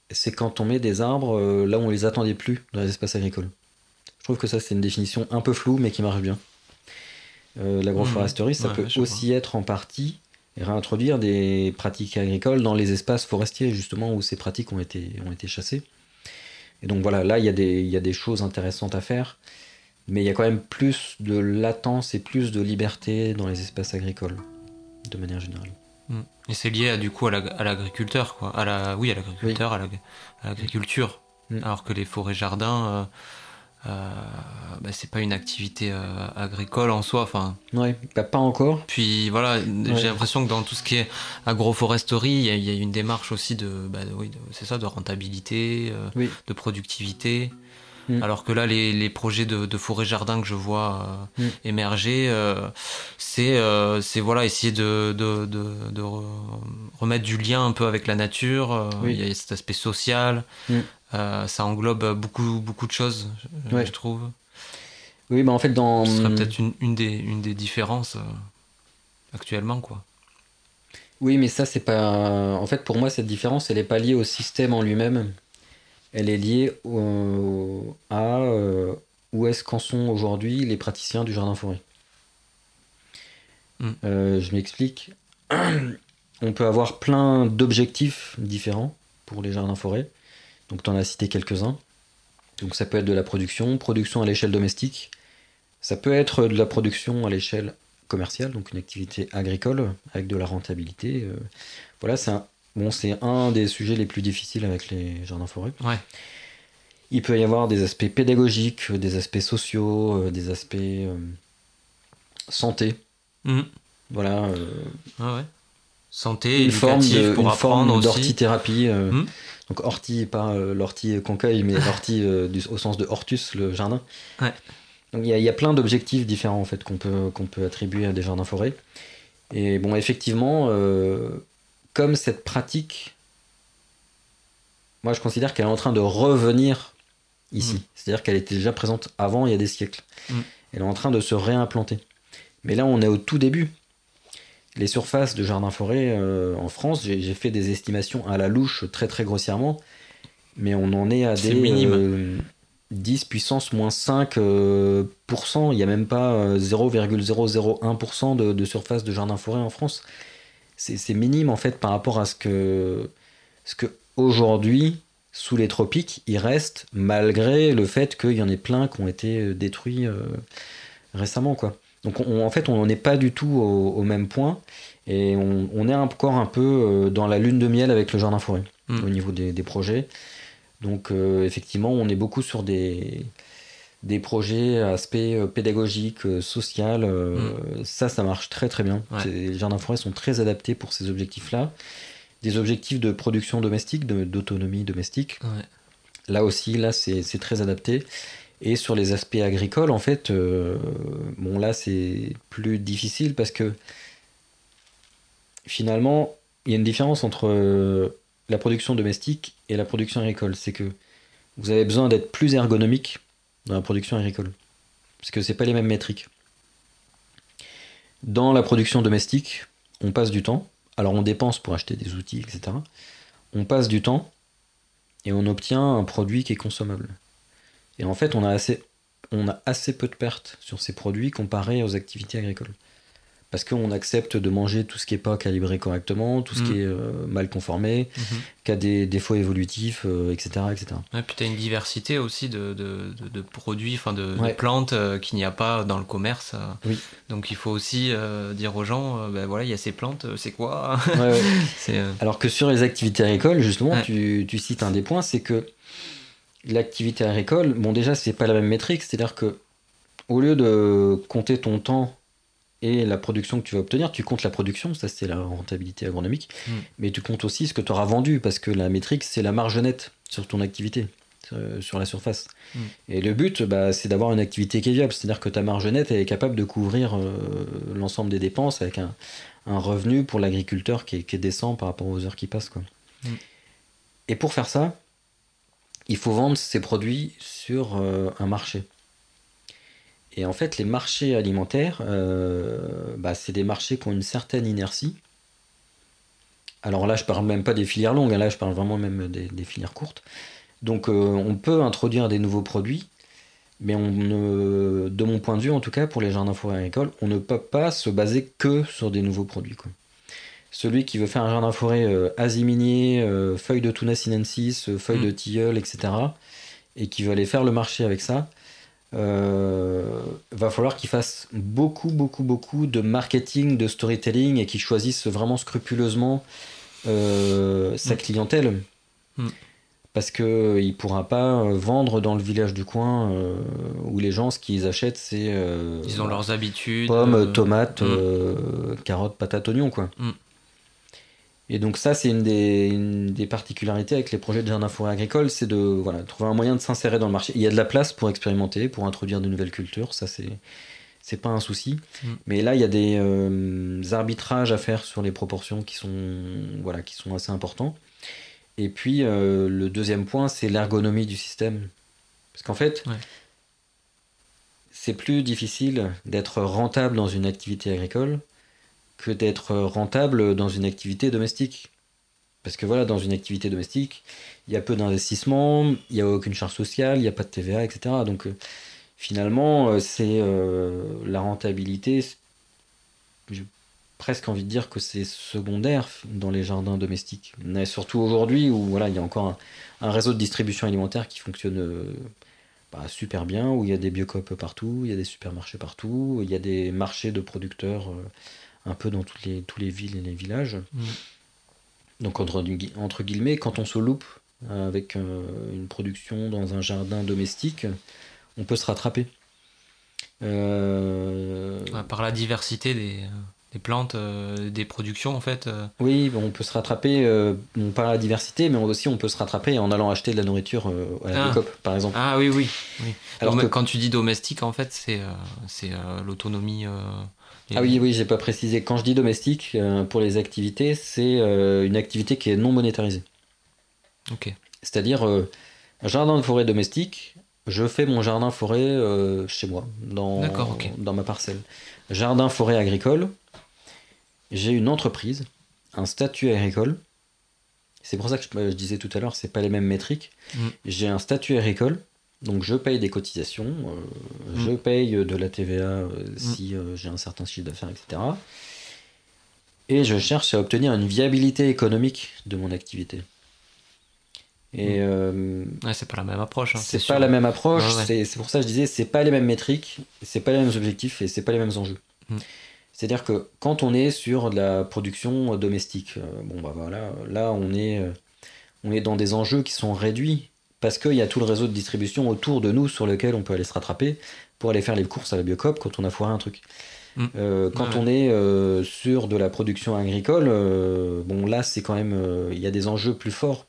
c'est quand on met des arbres là où on les attendait plus dans les espaces agricoles. Je trouve que ça, c'est une définition un peu floue, mais qui marche bien. L'agroforesterie, ça Ouais, peut je vois. aussi être en partie réintroduire des pratiques agricoles dans les espaces forestiers, justement, où ces pratiques ont été chassées. Et donc voilà, là, il y a des choses intéressantes à faire, mais il y a quand même plus de latence et plus de liberté dans les espaces agricoles, de manière générale. Et c'est lié du coup à l'agriculteur, quoi. Oui, à l'agriculteur, à l'agriculture. Mm. Alors que les forêts-jardins, bah, c'est pas une activité agricole en soi. Enfin, Ouais, bah, pas encore. puis voilà, Ouais. j'ai l'impression que dans tout ce qui est agroforesterie, il y a une démarche aussi c'est ça, de rentabilité, Oui. de productivité. Mm. Alors que là, les projets de forêt-jardin que je vois Mm. émerger, c'est voilà, essayer de remettre du lien un peu avec la nature. Oui. Il y a cet aspect social. Mm. Ça englobe beaucoup de choses, Ouais. je trouve. Oui, bah en fait, Ce serait peut-être une des différences actuellement, quoi. Oui, mais ça, c'est pas. En fait, pour moi, cette différence, elle est pas liée au système en lui-même. Elle est liée à où est-ce qu'en sont aujourd'hui les praticiens du jardin-forêt. Mm. Je m'explique. On peut avoir plein d'objectifs différents pour les jardins-forêts. Donc, tu en as cité quelques-uns. Donc, ça peut être de la production à l'échelle domestique. Ça peut être de la production à l'échelle commerciale, donc une activité agricole avec de la rentabilité. Voilà, c'est un des sujets les plus difficiles avec les jardins-forêts. Ouais. Il peut y avoir des aspects pédagogiques, des aspects sociaux, des aspects santé. Mm. Voilà, Ouais. Santé, une forme éducative pour apprendre aussi. d'ortithérapie. Mm. Donc ortie, pas l'ortie qu'on cueille, mais l'ortie au sens de hortus, le jardin. Ouais. Donc il y a plein d'objectifs différents en fait qu'on peut attribuer à des jardins-forêts. Et bon, effectivement, comme cette pratique, moi je considère qu'elle est en train de revenir ici. C'est-à-dire qu'elle était déjà présente avant, il y a des siècles. Elle est en train de se réimplanter. Mais là, on est au tout début. Les surfaces de jardins-forêts en France, j'ai fait des estimations à la louche très très grossièrement, mais on en est à C'est des minime. 10 puissance moins 5%. Il n'y a même pas 0,001% de surface de jardin-forêt en France. C'est minime en fait par rapport à ce que aujourd'hui, sous les tropiques, il reste, malgré le fait qu'il y en ait plein qui ont été détruits récemment, quoi. Donc en fait, on n'est pas du tout au même point, et on est encore un peu dans la lune de miel avec le jardin-forêt, au niveau des projets. Donc effectivement, on est beaucoup sur des projets à aspect pédagogique, social. Ça marche très très bien. Ouais. Les jardins-forêts sont très adaptés pour ces objectifs-là. Des objectifs de production domestique, d'autonomie domestique. Ouais. Là aussi, là c'est très adapté. Et sur les aspects agricoles, en fait, bon là c'est plus difficile parce que finalement, il y a une différence entre la production domestique et la production agricole. C'est que vous avez besoin d'être plus ergonomique dans la production agricole. Parce que c'est pas les mêmes métriques. Dans la production domestique, on passe du temps. Alors on dépense pour acheter des outils, etc. On passe du temps et on obtient un produit qui est consommable. Et en fait, on a assez peu de pertes sur ces produits comparé aux activités agricoles. parce qu'on accepte de manger tout ce qui n'est pas calibré correctement, tout ce qui est mal conformé, qui a des défauts évolutifs, etc., etc. Ouais, puis tu as une diversité aussi de produits, enfin de plantes qu'il n'y a pas dans le commerce. Oui. Donc il faut aussi dire aux gens, ben voilà, il y a ces plantes, c'est quoi? Ouais. C'est, Alors que sur les activités agricoles, justement, tu cites un des points, c'est que l'activité agricole, bon déjà, c'est pas la même métrique, c'est-à-dire que au lieu de compter ton temps et la production que tu vas obtenir, tu comptes la production, ça c'est la rentabilité agronomique, mais tu comptes aussi ce que tu auras vendu, parce que la métrique, c'est la marge nette sur ton activité, sur la surface. Et le but, c'est d'avoir une activité qui est viable, c'est-à-dire que ta marge nette elle est capable de couvrir l'ensemble des dépenses avec un revenu pour l'agriculteur qui est décent par rapport aux heures qui passent, quoi. Et pour faire ça, il faut vendre ses produits sur un marché. Et en fait, les marchés alimentaires, c'est des marchés qui ont une certaine inertie. Alors là, je parle même pas des filières longues, là, je parle vraiment même des filières courtes. Donc, on peut introduire des nouveaux produits, mais de mon point de vue, en tout cas, pour les jardins forêts agricoles, on ne peut pas se baser que sur des nouveaux produits, quoi. Celui qui veut faire un jardin forêt aziminier, feuilles de Tunas sinensis, feuilles de tilleul, etc., et qui veut aller faire le marché avec ça, va falloir qu'il fasse beaucoup de marketing, de storytelling, et qu'il choisisse vraiment scrupuleusement sa clientèle. Parce qu'il ne pourra pas vendre dans le village du coin où les gens, ce qu'ils achètent, c'est ils ont leurs habitudes, pommes, tomates, carottes, patates, oignons, quoi. Et donc ça, c'est une des particularités avec les projets de jardin forêt agricole, c'est de trouver un moyen de s'insérer dans le marché. Il y a de la place pour expérimenter, pour introduire de nouvelles cultures, ça c'est pas un souci. Mais là, il y a des arbitrages à faire sur les proportions qui sont assez importants. Et puis le deuxième point, c'est l'ergonomie du système. Parce qu'en fait, c'est plus difficile d'être rentable dans une activité agricole que d'être rentable dans une activité domestique. Parce que dans une activité domestique, il y a peu d'investissement, il n'y a aucune charge sociale, il n'y a pas de TVA, etc. Donc finalement, c'est la rentabilité, j'ai presque envie de dire que c'est secondaire dans les jardins domestiques. Mais surtout aujourd'hui où il y a encore un réseau de distribution alimentaire qui fonctionne super bien, où il y a des biocoop partout, il y a des supermarchés partout, il y a des marchés de producteurs un peu dans tous les villes et les villages. Donc entre guillemets, quand on se loupe avec une production dans un jardin domestique, on peut se rattraper. Par la diversité des plantes, des productions en fait. Oui, on peut se rattraper par la diversité, mais aussi on peut se rattraper en allant acheter de la nourriture à la biocoop, par exemple. Ah oui. Alors Alors quand tu dis domestique, en fait, c'est l'autonomie. Ah oui, j'ai pas précisé. Quand je dis domestique, pour les activités, c'est une activité qui est non monétarisée. Ok. C'est-à-dire, jardin de forêt domestique, je fais mon jardin forêt chez moi, dans ma parcelle. Jardin forêt agricole, j'ai une entreprise, un statut agricole. C'est pour ça que je disais tout à l'heure, c'est pas les mêmes métriques. J'ai un statut agricole. Donc je paye des cotisations, je paye de la TVA si j'ai un certain chiffre d'affaires, etc. Et je cherche à obtenir une viabilité économique de mon activité. Et c'est pas la même approche. C'est pas la même approche, c'est pour ça que je disais, c'est pas les mêmes métriques, c'est pas les mêmes objectifs et c'est pas les mêmes enjeux. C'est-à-dire que quand on est sur de la production domestique, là on est dans des enjeux qui sont réduits. Parce qu'il y a tout le réseau de distribution autour de nous sur lequel on peut aller se rattraper pour aller faire les courses à la biocoop quand on a foiré un truc. Quand on est sur de la production agricole, là c'est quand même il y a des enjeux plus forts.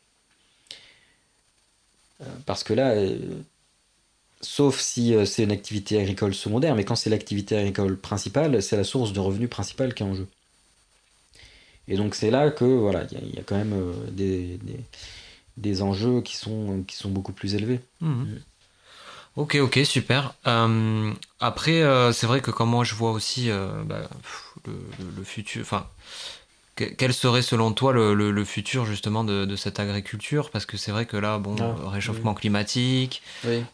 Parce que là, sauf si c'est une activité agricole secondaire, mais quand c'est l'activité agricole principale, c'est la source de revenus principale qui est en jeu. Et donc c'est là que il y a quand même des enjeux qui sont beaucoup plus élevés. Ok, super. Après, c'est vrai que comme moi je vois aussi le futur, enfin, quel serait selon toi le futur justement de cette agriculture? Parce que c'est vrai que là, réchauffement climatique,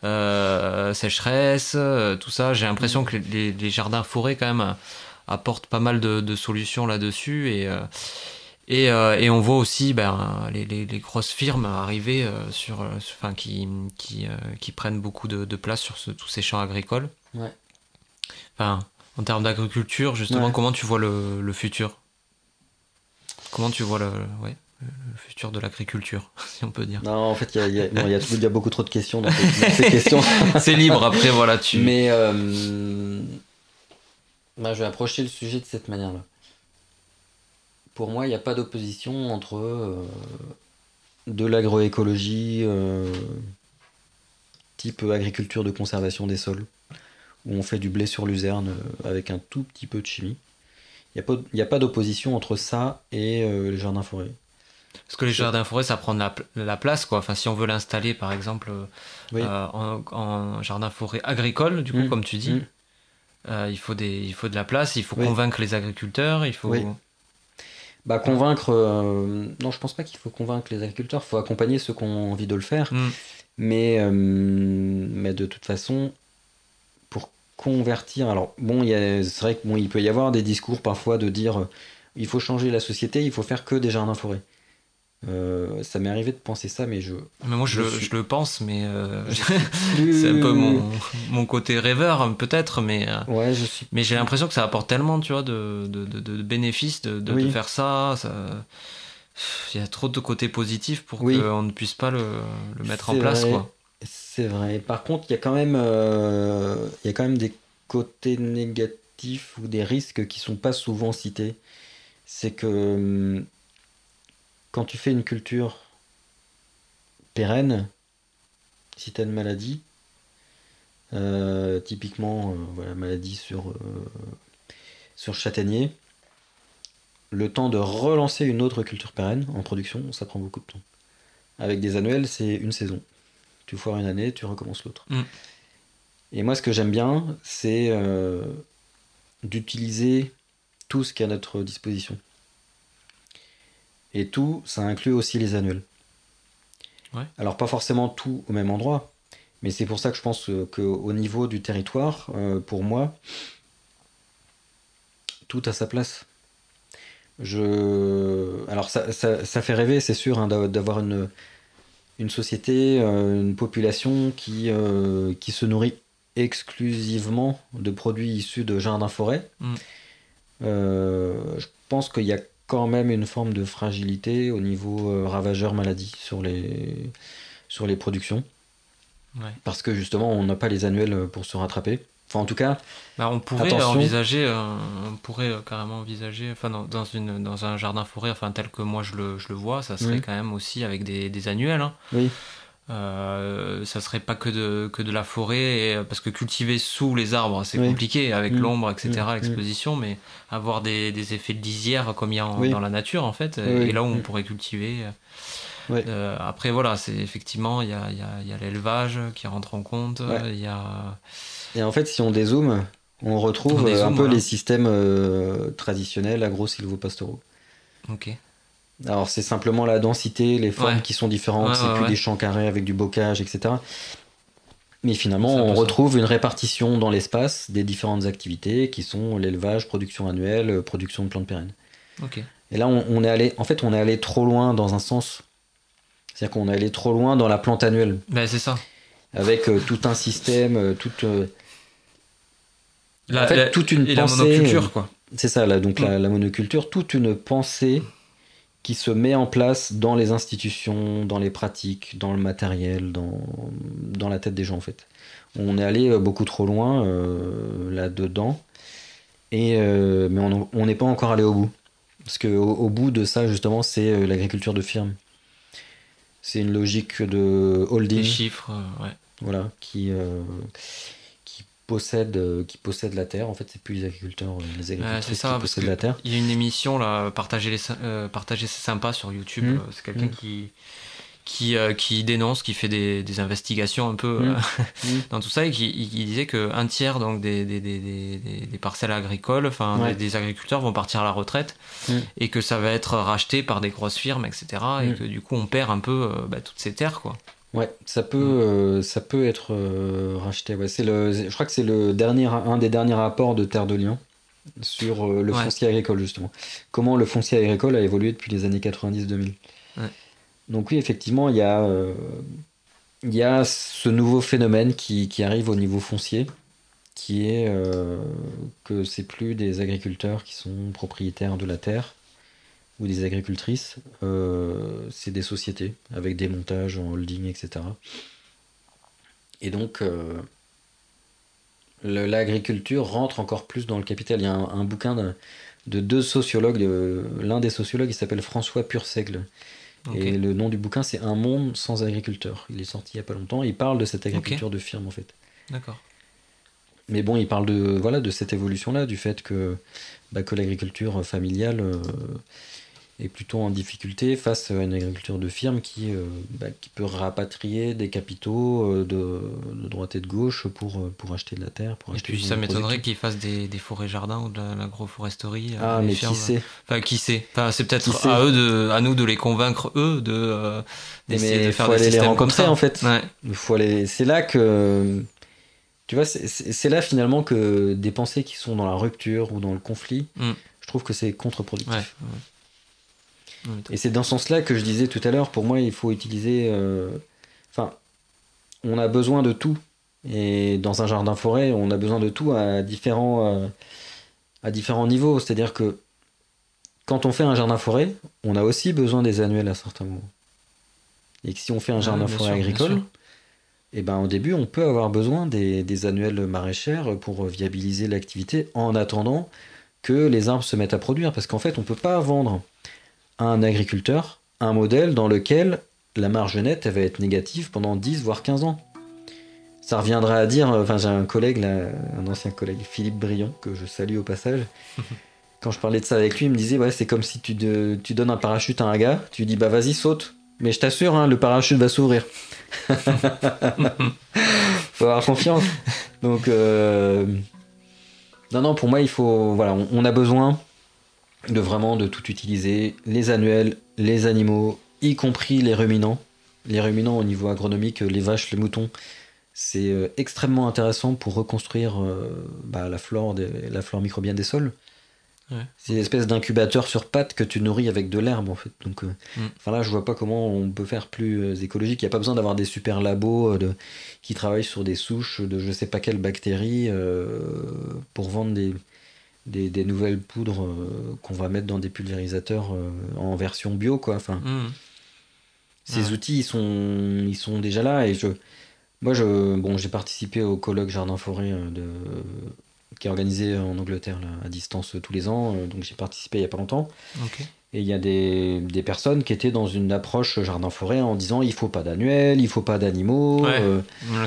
sécheresse, tout ça, j'ai l'impression que les jardins forêts quand même apporte pas mal de solutions là-dessus et on voit aussi les grosses firmes arriver qui prennent beaucoup de place sur tous ces champs agricoles. Ouais. Enfin, en termes d'agriculture, justement, Ouais. comment tu vois le futur? Comment tu vois le futur de l'agriculture, si on peut dire? Non, en fait, il y a beaucoup trop de questions dans ces questions. C'est libre, après, voilà, tu... Mais je vais approcher le sujet de cette manière-là. Pour moi, il n'y a pas d'opposition entre de l'agroécologie, type agriculture de conservation des sols, où on fait du blé sur luzerne avec un tout petit peu de chimie. Il n'y a pas d'opposition entre ça et les jardins forêts. Parce que les jardins forêts, ça prend la place, quoi. Enfin, si on veut l'installer, par exemple, Oui. en jardin forêt agricole, du coup, comme tu dis, il faut de la place, il faut convaincre les agriculteurs, il faut... Oui. Convaincre... non, je pense pas qu'il faut convaincre les agriculteurs, il faut accompagner ceux qui ont envie de le faire. Mais de toute façon, pour convertir... Alors, c'est vrai qu'il peut y avoir des discours parfois de dire il faut changer la société, il faut faire que des jardins forêts. Ça m'est arrivé de penser ça, mais Mais moi, je le pense, mais c'est un peu mon côté rêveur, peut-être, mais mais j'ai l'impression que ça apporte tellement, tu vois, de bénéfices de faire ça. Il y a trop de côtés positifs pour qu'on ne puisse pas le mettre en place, quoi. C'est vrai. Par contre, il y a quand même des côtés négatifs ou des risques qui sont pas souvent cités. C'est que quand tu fais une culture pérenne, si tu as une maladie, typiquement maladie sur châtaignier, le temps de relancer une autre culture pérenne en production, ça prend beaucoup de temps. Avec des annuels, c'est une saison. Tu foires une année, tu recommences l'autre. Et moi, ce que j'aime bien, c'est d'utiliser tout ce qui est à notre disposition. Et tout, ça inclut aussi les annuels. Ouais. Alors, pas forcément tout au même endroit, mais c'est pour ça que je pense qu'au niveau du territoire, pour moi, tout a sa place. Alors, ça fait rêver, c'est sûr, hein, d'avoir une société, une population qui se nourrit exclusivement de produits issus de jardins-forêts. Je pense qu'il y a quand même une forme de fragilité au niveau ravageur maladie sur les productions. Ouais. Parce que justement, on n'a pas les annuels pour se rattraper. Enfin, en tout cas, on pourrait carrément envisager, enfin, dans un jardin forêt, enfin, tel que moi je le vois, ça serait quand même aussi avec des annuels. Hein. Oui. Ça serait pas que de la forêt, parce que cultiver sous les arbres, c'est compliqué avec l'ombre, etc., l'exposition, mais avoir des effets de lisière comme il y a dans la nature, en fait, et là où on pourrait cultiver. Après, voilà, c'est effectivement, il y a l'élevage qui rentre en compte, il y a... Et en fait, si on dézoome, on retrouve un peu les systèmes traditionnels agro-sylvo-pastoraux. Ok. Alors, c'est simplement la densité, les formes qui sont différentes, c'est plus des champs carrés avec du bocage, etc. Mais finalement, on retrouve une répartition dans l'espace des différentes activités qui sont l'élevage, production annuelle, production de plantes pérennes. Ok. Et là, on est allé trop loin dans un sens. C'est-à-dire qu'on est allé trop loin dans la plante annuelle. C'est ça. Avec tout un système, toute une pensée. La monoculture, quoi. C'est ça, là, donc la monoculture, toute une pensée qui se met en place dans les institutions, dans les pratiques, dans le matériel, dans la tête des gens, en fait. On est allé beaucoup trop loin là-dedans, mais on n'est pas encore allé au bout. Parce qu'au bout de ça, justement, c'est l'agriculture de firme. C'est une logique de holding. Des chiffres, Voilà, qui possède la terre. En fait, c'est plus les agriculteurs qui possèdent la terre. Il y a une émission là, partager c'est sympa sur YouTube. C'est quelqu'un qui dénonce, qui fait des investigations un peu dans tout ça, et qui disait que un tiers donc des parcelles agricoles, enfin des agriculteurs vont partir à la retraite, et que ça va être racheté par des grosses firmes, etc. Et que du coup on perd un peu toutes ces terres, quoi. Ouais, ça peut être racheté. Ouais. Je crois que c'est un des derniers rapports de Terre de Lion sur le foncier agricole, justement. Comment le foncier agricole a évolué depuis les années 90-2000. Ouais. Donc oui, effectivement, il y a ce nouveau phénomène qui arrive au niveau foncier, qui est que c'est plus des agriculteurs qui sont propriétaires de la terre ou des agricultrices, c'est des sociétés avec des montages en holding, etc. Et donc, l'agriculture rentre encore plus dans le capital. Il y a un bouquin de deux sociologues, l'un des sociologues il s'appelle François Purseigle. Okay. Et le nom du bouquin c'est Un monde sans agriculteurs. Il est sorti il n'y a pas longtemps. Il parle de cette agriculture de firme en fait. D'accord. Mais bon, il parle de cette évolution-là, du fait que l'agriculture familiale est plutôt en difficulté face à une agriculture de firme qui peut rapatrier des capitaux de droite et de gauche pour acheter de la terre. Et puis ça m'étonnerait qu'ils fassent des forêts-jardins ou de l'agroforesterie. Ah, mais firmes. Qui sait qui sait c'est peut-être à nous de les convaincre, d'essayer de faire des systèmes comme ça. En fait. Ouais. C'est là que... Tu vois, c'est là finalement que des pensées qui sont dans la rupture ou dans le conflit, je trouve que c'est contre-productif. Ouais. Et c'est dans ce sens-là que je disais tout à l'heure, pour moi, il faut utiliser... on a besoin de tout. Et dans un jardin-forêt, on a besoin de tout à différents niveaux. C'est-à-dire que quand on fait un jardin-forêt, on a aussi besoin des annuels à certains moments. Et que si on fait un jardin-forêt agricole... Et au début, on peut avoir besoin des annuelles maraîchères pour viabiliser l'activité en attendant que les arbres se mettent à produire. Parce qu'en fait, on ne peut pas vendre à un agriculteur un modèle dans lequel la marge nette elle va être négative pendant 10 voire 15 ans. Ça reviendra à dire... j'ai un collègue, un ancien collègue, Philippe Brion, que je salue au passage. Quand je parlais de ça avec lui, il me disait c'est comme si tu donnes un parachute à un gars, tu lui dis vas-y, saute. Mais je t'assure, le parachute va s'ouvrir. Faut avoir confiance. Donc, non, pour moi, il faut... Voilà, on a besoin de tout utiliser. Les annuels, les animaux, y compris les ruminants. Les ruminants au niveau agronomique, les vaches, les moutons, c'est extrêmement intéressant pour reconstruire la flore microbienne des sols. Ouais. C'est une espèce d'incubateur sur pattes que tu nourris avec de l'herbe en fait. Donc, là, je vois pas comment on peut faire plus écologique. Il n'y a pas besoin d'avoir des super labos qui travaillent sur des souches de je sais pas quelles bactéries pour vendre des nouvelles poudres qu'on va mettre dans des pulvérisateurs en version bio, quoi. Ces outils, ils sont déjà là. Et j'ai participé au colloque Jardin-Forêt qui est organisé en Angleterre là, à distance tous les ans, donc j'ai participé il n'y a pas longtemps. Okay. Et il y a des personnes qui étaient dans une approche jardin-forêt en disant il faut pas d'annuels, il faut pas d'animaux.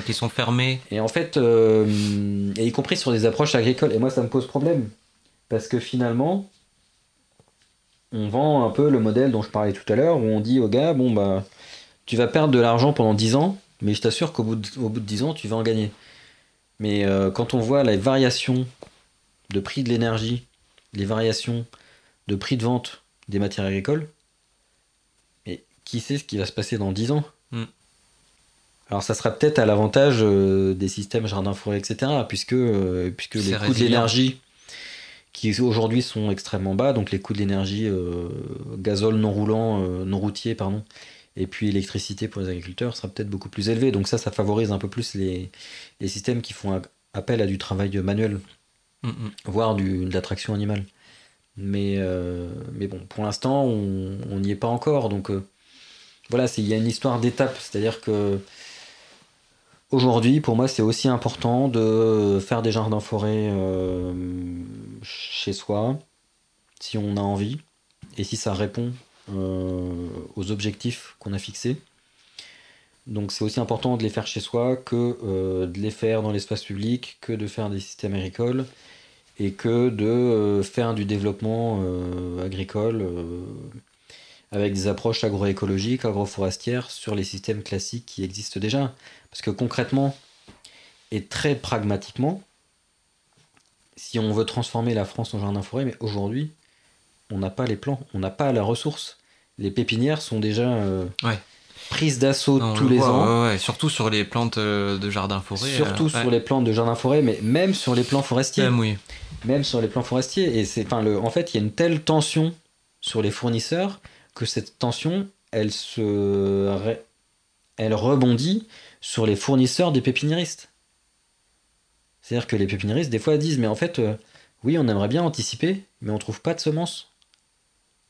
Qui sont fermés. Et en fait, et y compris sur des approches agricoles. Et moi, ça me pose problème. Parce que finalement, on vend un peu le modèle dont je parlais tout à l'heure, où on dit aux gars, tu vas perdre de l'argent pendant 10 ans, mais je t'assure qu'au bout de 10 ans, tu vas en gagner. Mais quand on voit les variations de prix de l'énergie, les variations de prix de vente des matières agricoles, et qui sait ce qui va se passer dans 10 ans ? Alors ça sera peut-être à l'avantage des systèmes jardin-forêt, etc., puisque les coûts de l'énergie qui aujourd'hui sont extrêmement bas, donc les coûts de l'énergie gazole non routier, et puis électricité pour les agriculteurs sera peut-être beaucoup plus élevé. Donc ça favorise un peu plus les systèmes qui font appel à du travail manuel, voire de la traction animale. Mais bon, pour l'instant, on n'y est pas encore. Donc voilà, il y a une histoire d'étape. C'est-à-dire que aujourd'hui, pour moi, c'est aussi important de faire des jardins-forêts chez soi, si on a envie, et si ça répond aux objectifs qu'on a fixés. Donc c'est aussi important de les faire chez soi que de les faire dans l'espace public, que de faire des systèmes agricoles et que de faire du développement agricole avec des approches agroécologiques, agroforestières sur les systèmes classiques qui existent déjà. Parce que concrètement et très pragmatiquement, si on veut transformer la France en jardin-forêt, mais aujourd'hui, on n'a pas les plans, on n'a pas la ressource. Les pépinières sont déjà prises d'assaut tous les ans. Surtout sur les plantes de jardin-forêt. Sur les plantes de jardin-forêt, mais même sur les plants forestiers. Oui. même sur les plans forestiers. Et en fait, il y a une telle tension sur les fournisseurs que cette tension, elle rebondit sur les fournisseurs des pépiniéristes. C'est-à-dire que les pépiniéristes, des fois, disent, mais en fait, oui, on aimerait bien anticiper, mais on trouve pas de semences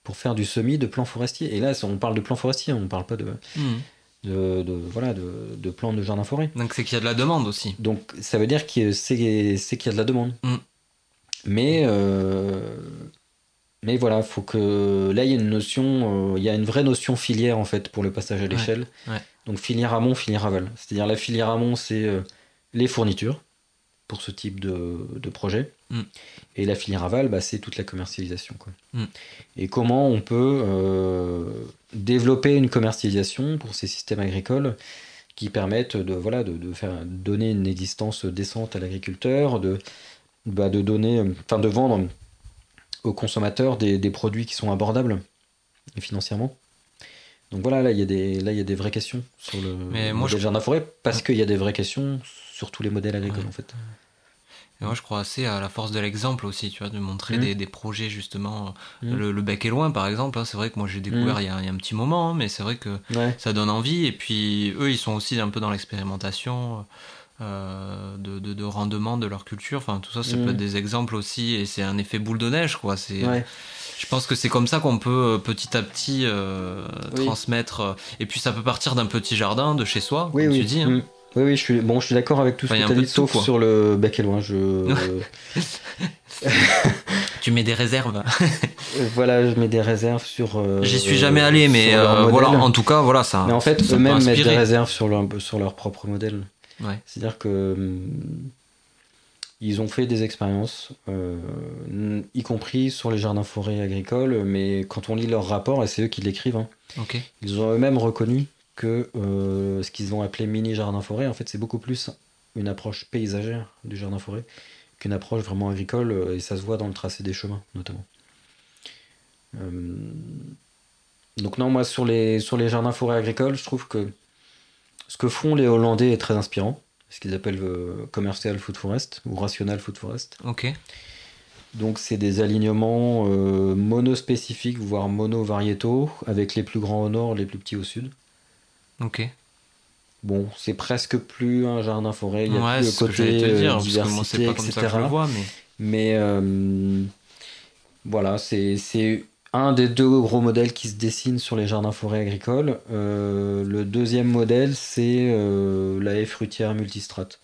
pour faire du semis de plants forestiers. Et là, on parle de plants forestiers, on ne parle pas de plants de jardin forêt. Donc c'est qu'il y a de la demande aussi. Donc ça veut dire c'est qu'il y a de la demande. Mais voilà, faut que là il y a une notion, il y a une vraie notion filière en fait pour le passage à l'échelle. Ouais. Donc filière amont, filière aval. C'est-à-dire la filière amont, c'est les fournitures pour ce type de projet. Et la filière aval, c'est toute la commercialisation, quoi. Et comment on peut développer une commercialisation pour ces systèmes agricoles qui permettent de faire donner une existence décente à l'agriculteur, de vendre aux consommateurs des produits qui sont abordables financièrement. Donc voilà, là il y a des vraies questions sur le modèle jardin forêt, parce qu'il y a des vraies questions sur tous les modèles agricoles en fait. Et moi je crois assez à la force de l'exemple aussi, tu vois, de montrer des projets justement. Le Bec est loin par exemple, hein, c'est vrai que moi j'ai découvert il y a un petit moment, hein, mais c'est vrai que ça donne envie. Et puis eux ils sont aussi un peu dans l'expérimentation de rendement de leur culture. Enfin tout ça, ça peut être des exemples aussi, et c'est un effet boule de neige, quoi. Je pense que c'est comme ça qu'on peut petit à petit transmettre. Et puis ça peut partir d'un petit jardin de chez soi, comme tu dis. Hein. Oui, je suis d'accord avec tout ce que tu as dit, sauf sur le Bec et loin. Tu mets des réserves. Voilà, je mets des réserves sur. J'y suis jamais allé, mais voilà, en tout cas, voilà ça. Mais en fait, eux-mêmes mettent des réserves sur leur propre modèle. Ouais. C'est-à-dire que ils ont fait des expériences, y compris sur les jardins forêts agricoles, mais quand on lit leur rapport, et c'est eux qui l'écrivent, hein, ils ont eux-mêmes reconnu que ce qu'ils ont appelé mini jardin forêt, en fait, c'est beaucoup plus une approche paysagère du jardin forêt qu'une approche vraiment agricole, et ça se voit dans le tracé des chemins, notamment. Donc non, moi, sur les jardins forêts agricoles, je trouve que ce que font les Hollandais est très inspirant. Ce qu'ils appellent commercial food forest ou rational food forest. Donc c'est des alignements monospécifiques, voire monovariétaux, avec les plus grands au nord, les plus petits au sud. Bon, c'est presque plus un jardin forêt, il y a plus le côté diversité, moi, etc. Je le vois, mais voilà, c'est un des deux gros modèles qui se dessinent sur les jardins forêts agricoles. Le deuxième modèle, c'est la haie fruitière multistrate.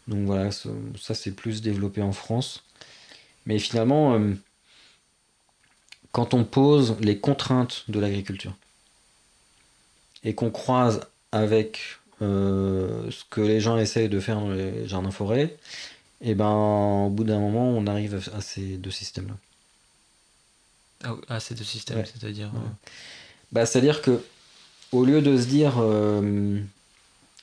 Donc voilà, ça c'est plus développé en France. Mais finalement, quand on pose les contraintes de l'agriculture et qu'on croise avec ce que les gens essayent de faire dans les jardins forêts, et au bout d'un moment, on arrive à ces deux systèmes-là. Ces deux systèmes, c'est-à-dire c'est-à-dire que au lieu de se dire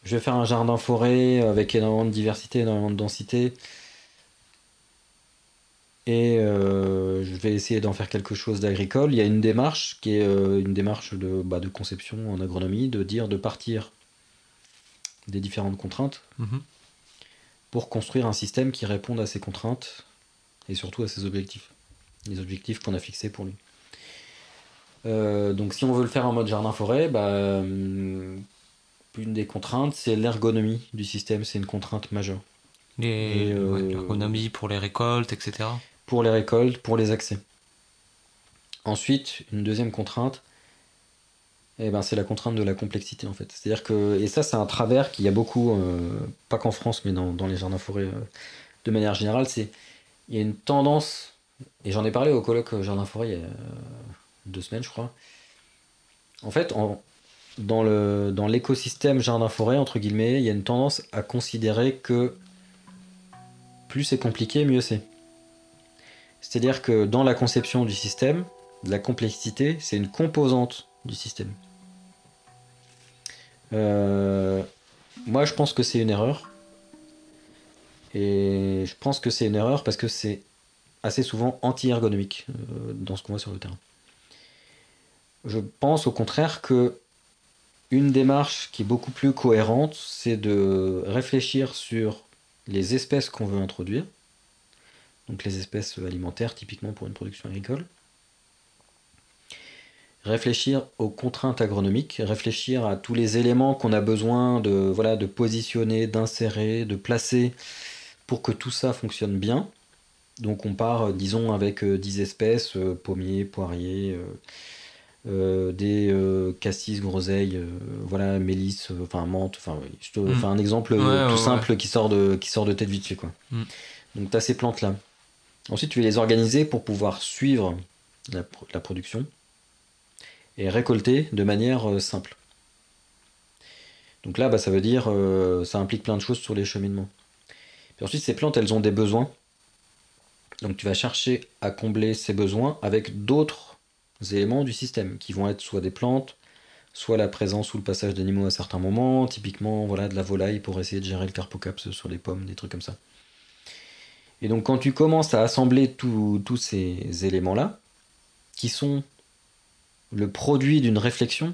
je vais faire un jardin forêt avec énormément de diversité, énormément de densité, et je vais essayer d'en faire quelque chose d'agricole, il y a une démarche qui est une démarche de conception en agronomie, de partir des différentes contraintes pour construire un système qui réponde à ces contraintes et surtout à ses objectifs, les objectifs qu'on a fixés pour lui. Donc si on veut le faire en mode jardin-forêt, une des contraintes, c'est l'ergonomie du système, c'est une contrainte majeure. L'ergonomie pour les récoltes, etc. Pour les récoltes, pour les accès. Ensuite, une deuxième contrainte, c'est la contrainte de la complexité en fait. C'est-à-dire que, et ça c'est un travers qu'il y a beaucoup, pas qu'en France, mais dans les jardins-forêts de manière générale, il y a une tendance, et j'en ai parlé au colloque jardin-forêt il y a 2 semaines je crois. En fait, dans l'écosystème jardin-forêt, entre guillemets, il y a une tendance à considérer que plus c'est compliqué, mieux c'est. C'est-à-dire que dans la conception du système, la complexité, c'est une composante du système. Moi, je pense que c'est une erreur. Et je pense que c'est une erreur parce que c'est assez souvent anti-ergonomique dans ce qu'on voit sur le terrain. Je pense au contraire que une démarche qui est beaucoup plus cohérente, c'est de réfléchir sur les espèces qu'on veut introduire, donc les espèces alimentaires typiquement pour une production agricole. Réfléchir aux contraintes agronomiques, réfléchir à tous les éléments qu'on a besoin de positionner, d'insérer, de placer pour que tout ça fonctionne bien. Donc on part, disons, avec 10 espèces, pommiers, poiriers, des cassis, groseilles, mélisse, menthe, je te fais un exemple tout simple qui sort de tête vite fait, quoi. Donc tu as ces plantes-là. Ensuite, tu vas les organiser pour pouvoir suivre la production et récolter de manière simple. Donc là, ça veut dire, ça implique plein de choses sur les cheminements. Puis ensuite, ces plantes, elles ont des besoins. Donc tu vas chercher à combler ces besoins avec d'autres éléments du système, qui vont être soit des plantes, soit la présence ou le passage d'animaux à certains moments, typiquement de la volaille pour essayer de gérer le carpocaps sur les pommes, des trucs comme ça. Et donc quand tu commences à assembler tous ces éléments-là, qui sont le produit d'une réflexion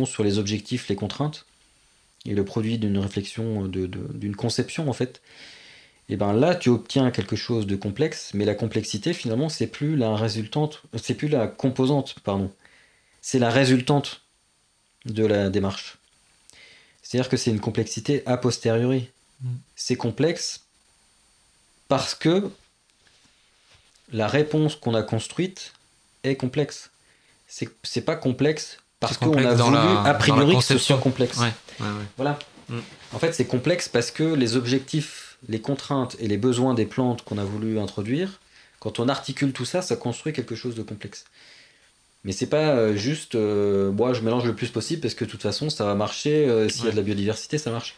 sur les objectifs, les contraintes, et le produit d'une réflexion, d'une conception en fait, et ben là tu obtiens quelque chose de complexe, mais la complexité finalement c'est plus la composante, c'est la résultante de la démarche. C'est-à-dire que c'est une complexité a posteriori. C'est complexe parce que la réponse qu'on a construite est complexe. C'est pas complexe parce qu'on a voulu a priori que ce soit complexe. Voilà. En fait, c'est complexe parce que les objectifs, les contraintes et les besoins des plantes qu'on a voulu introduire, quand on articule tout ça, ça construit quelque chose de complexe. Mais c'est pas juste moi je mélange le plus possible parce que de toute façon ça va marcher, s'il y a de la biodiversité ça marche.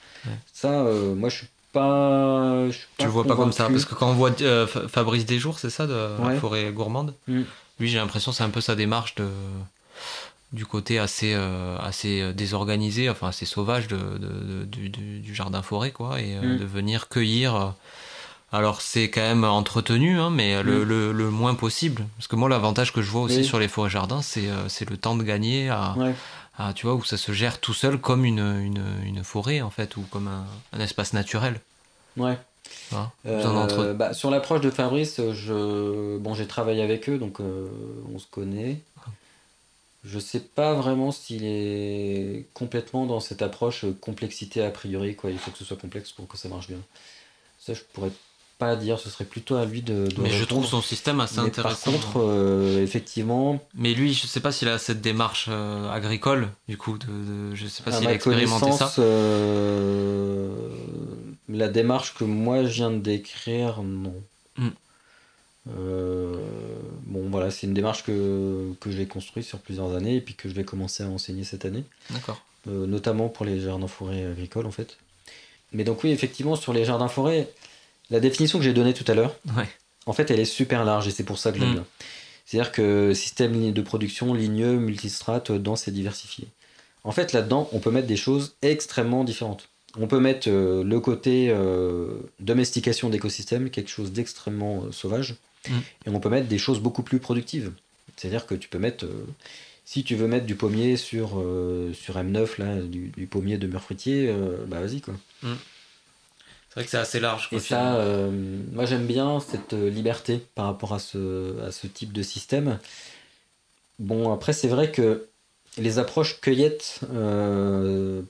Ça moi je suis pas tu le vois pas comme ça parce que quand on voit Fabrice Desjours, c'est ça, de la forêt gourmande, lui j'ai l'impression que c'est un peu sa démarche du côté assez désorganisé, enfin assez sauvage du jardin forêt, quoi, et de venir cueillir. Alors c'est quand même entretenu, hein, mais le moins possible. Parce que moi l'avantage que je vois aussi sur les forêts jardins, c'est le temps de gagner à tu vois, où ça se gère tout seul comme une forêt en fait, ou comme un espace naturel. Ouais. Sur l'approche de Fabrice, j'ai travaillé avec eux, donc on se connaît. Je sais pas vraiment s'il est complètement dans cette approche complexité a priori, quoi. Il faut que ce soit complexe pour que ça marche bien. Ça, je pourrais pas dire. Ce serait plutôt à lui de mais répondre. Je trouve son système assez intéressant. Par contre, effectivement. Mais lui, je sais pas s'il a cette démarche agricole, du coup. Je sais pas s'il a expérimenté ça. La démarche que moi je viens de décrire, non. C'est une démarche que j'ai construite sur plusieurs années et puis que je vais commencer à enseigner cette année. D'accord. Notamment pour les jardins forêts agricoles en fait. Mais donc oui, effectivement, sur les jardins forêts, la définition que j'ai donnée tout à l'heure, en fait, elle est super large et c'est pour ça que j'aime bien. C'est-à-dire que système de production ligneux, multistrate, dense et diversifié. En fait, là-dedans, on peut mettre des choses extrêmement différentes. On peut mettre le côté domestication d'écosystèmes, quelque chose d'extrêmement sauvage, et on peut mettre des choses beaucoup plus productives. C'est-à-dire que tu peux mettre, si tu veux mettre du pommier sur M9, là, du pommier de mûr fruitier, vas-y quoi. C'est vrai que c'est assez large. Et ça, moi j'aime bien cette liberté par rapport à ce type de système. Bon, après c'est vrai que les approches cueillettes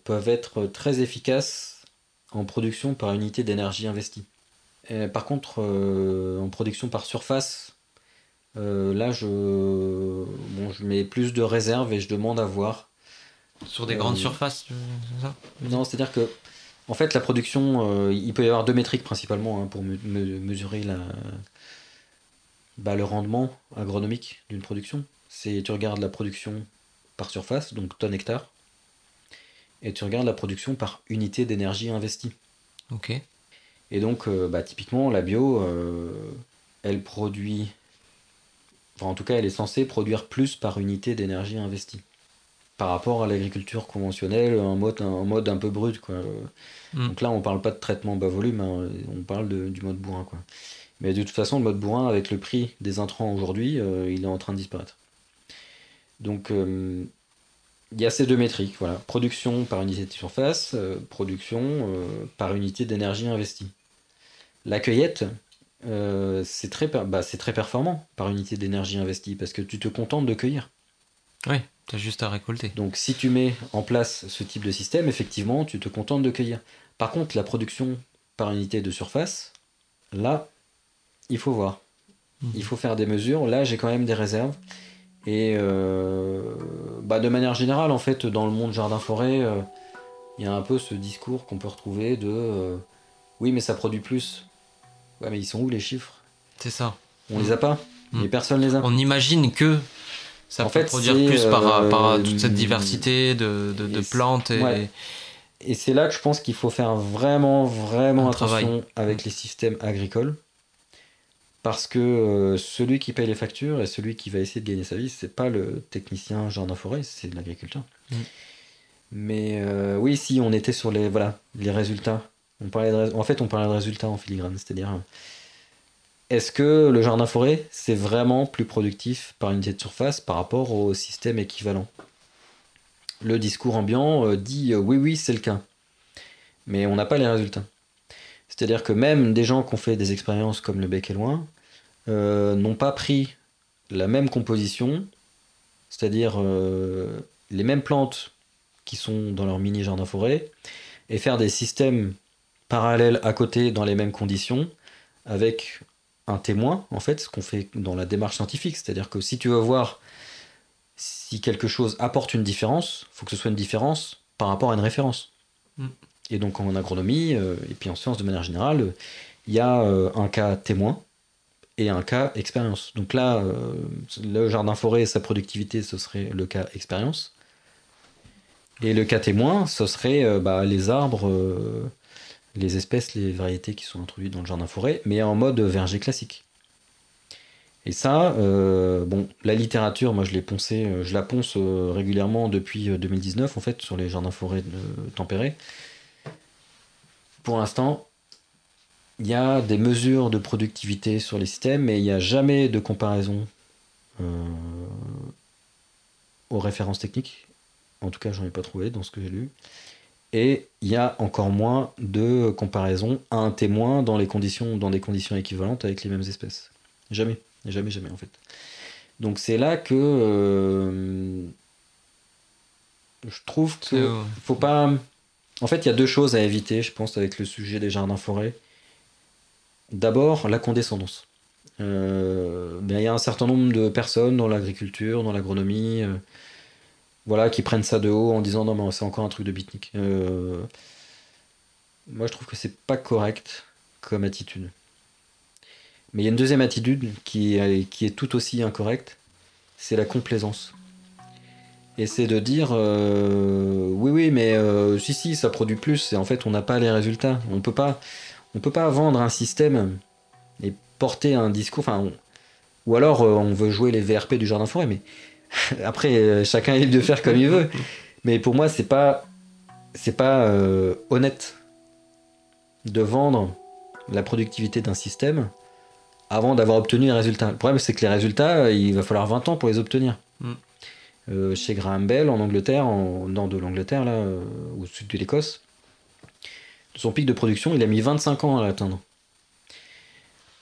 peuvent être très efficaces en production par unité d'énergie investie. Par contre, en production par surface, là je mets plus de réserve et je demande à voir. Sur des grandes surfaces, c'est ça ? Non, c'est-à-dire que en fait la production, il peut y avoir deux métriques principalement pour mesurer le rendement agronomique d'une production. Tu regardes la production par surface, donc tonnes hectares, et tu regardes la production par unité d'énergie investie. Ok. Et donc, typiquement, la bio, elle produit, en tout cas, elle est censée produire plus par unité d'énergie investie par rapport à l'agriculture conventionnelle, en mode un peu brut, quoi. Donc là, on parle pas de traitement bas volume, hein, on parle du mode bourrin, quoi. Mais de toute façon, le mode bourrin, avec le prix des intrants aujourd'hui, il est en train de disparaître. Donc, il y a ces deux métriques, voilà. Production par unité de surface, production par unité d'énergie investie. La cueillette, c'est très performant par unité d'énergie investie parce que tu te contentes de cueillir. Oui, t'as juste à récolter. Donc si tu mets en place ce type de système, effectivement, tu te contentes de cueillir. Par contre, la production par unité de surface, là, il faut voir. Il faut faire des mesures. Là, j'ai quand même des réserves. Et de manière générale, en fait, dans le monde jardin-forêt, il y a un peu ce discours qu'on peut retrouver de oui, mais ça produit plus. Ouais, mais ils sont où les chiffres? C'est ça. On les a pas. Et personne les a. On imagine que ça En peut fait, produire c'est, plus par toute cette diversité de plantes ouais. Et c'est là que je pense qu'il faut faire vraiment, vraiment attention avec les systèmes agricoles. Parce que celui qui paye les factures et celui qui va essayer de gagner sa vie, c'est pas le technicien jardin-forêt, c'est l'agriculteur. Mais oui, si on était sur les résultats, on parlait de résultats en filigrane, c'est-à-dire est-ce que le jardin-forêt c'est vraiment plus productif par unité de surface par rapport au système équivalent? Le discours ambiant dit oui, c'est le cas, mais on n'a pas les résultats. C'est-à-dire que même des gens qui ont fait des expériences comme le Bec et Loin n'ont pas pris la même composition, c'est-à-dire les mêmes plantes qui sont dans leur mini jardin forêt, et faire des systèmes parallèles à côté dans les mêmes conditions, avec un témoin, en fait, ce qu'on fait dans la démarche scientifique. C'est-à-dire que si tu veux voir si quelque chose apporte une différence, il faut que ce soit une différence par rapport à une référence. Et donc en agronomie, et puis en sciences de manière générale, il y a un cas témoin et un cas expérience. Donc là, le jardin-forêt et sa productivité, ce serait le cas expérience. Et le cas témoin, ce serait les arbres, les espèces, les variétés qui sont introduites dans le jardin-forêt, mais en mode verger classique. Et ça, la littérature, moi je la ponce régulièrement depuis 2019, en fait, sur les jardins-forêts tempérés. Pour l'instant, il y a des mesures de productivité sur les systèmes, mais il n'y a jamais de comparaison aux références techniques. En tout cas, j'en ai pas trouvé dans ce que j'ai lu. Et il y a encore moins de comparaison à un témoin dans des conditions équivalentes avec les mêmes espèces. Jamais en fait. Donc c'est là que je trouve que faut pas. En fait, il y a deux choses à éviter, je pense, avec le sujet des jardins-forêts. D'abord, la condescendance. Il y a un certain nombre de personnes dans l'agriculture, dans l'agronomie, qui prennent ça de haut en disant non, mais c'est encore un truc de beatnik. Moi, je trouve que c'est pas correct comme attitude. Mais il y a une deuxième attitude qui est tout aussi incorrecte, c'est la complaisance. Et c'est de dire oui, mais si, ça produit plus, et en fait, on n'a pas les résultats. On peut pas vendre un système et porter un discours, ou alors on veut jouer les VRP du jardin forêt, mais après chacun est libre de faire comme il veut. Mais pour moi, c'est pas honnête de vendre la productivité d'un système avant d'avoir obtenu les résultats. Le problème, c'est que les résultats, il va falloir 20 ans pour les obtenir. Chez Graham Bell, en Angleterre, au nord de l'Angleterre, là, au sud de l'Écosse, son pic de production, il a mis 25 ans à l'atteindre.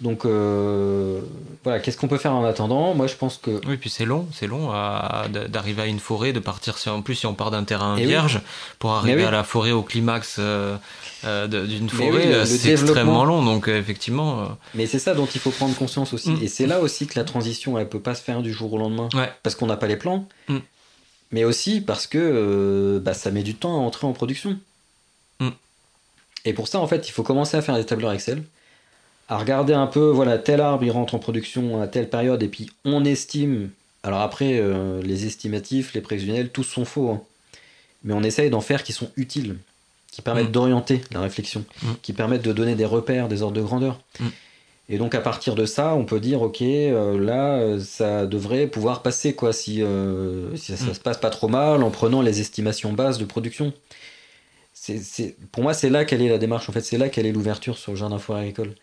Donc qu'est-ce qu'on peut faire en attendant? Moi je pense que... Oui, puis c'est long d'arriver à une forêt, de partir en plus si on part d'un terrain vierge, pour arriver à la forêt au climax d'une forêt, c'est extrêmement long, donc effectivement... Mais c'est ça dont il faut prendre conscience aussi, et c'est là aussi que la transition, elle peut pas se faire du jour au lendemain, parce qu'on n'a pas les plans, mais aussi parce que ça met du temps à entrer en production. Et pour ça, en fait, il faut commencer à faire des tableurs Excel, à regarder un peu, tel arbre il rentre en production à telle période, et puis on estime. Alors après, les estimatifs, les prévisionnels, tous sont faux, hein. Mais on essaye d'en faire qui sont utiles, qui permettent d'orienter la réflexion, qui permettent de donner des repères, des ordres de grandeur. Et donc à partir de ça, on peut dire ok, là ça devrait pouvoir passer quoi, si ça se passe pas trop mal, en prenant les estimations basses de production. Pour moi, c'est là qu'elle est la démarche, en fait, c'est là qu'elle est l'ouverture sur le jardin forêt agricole.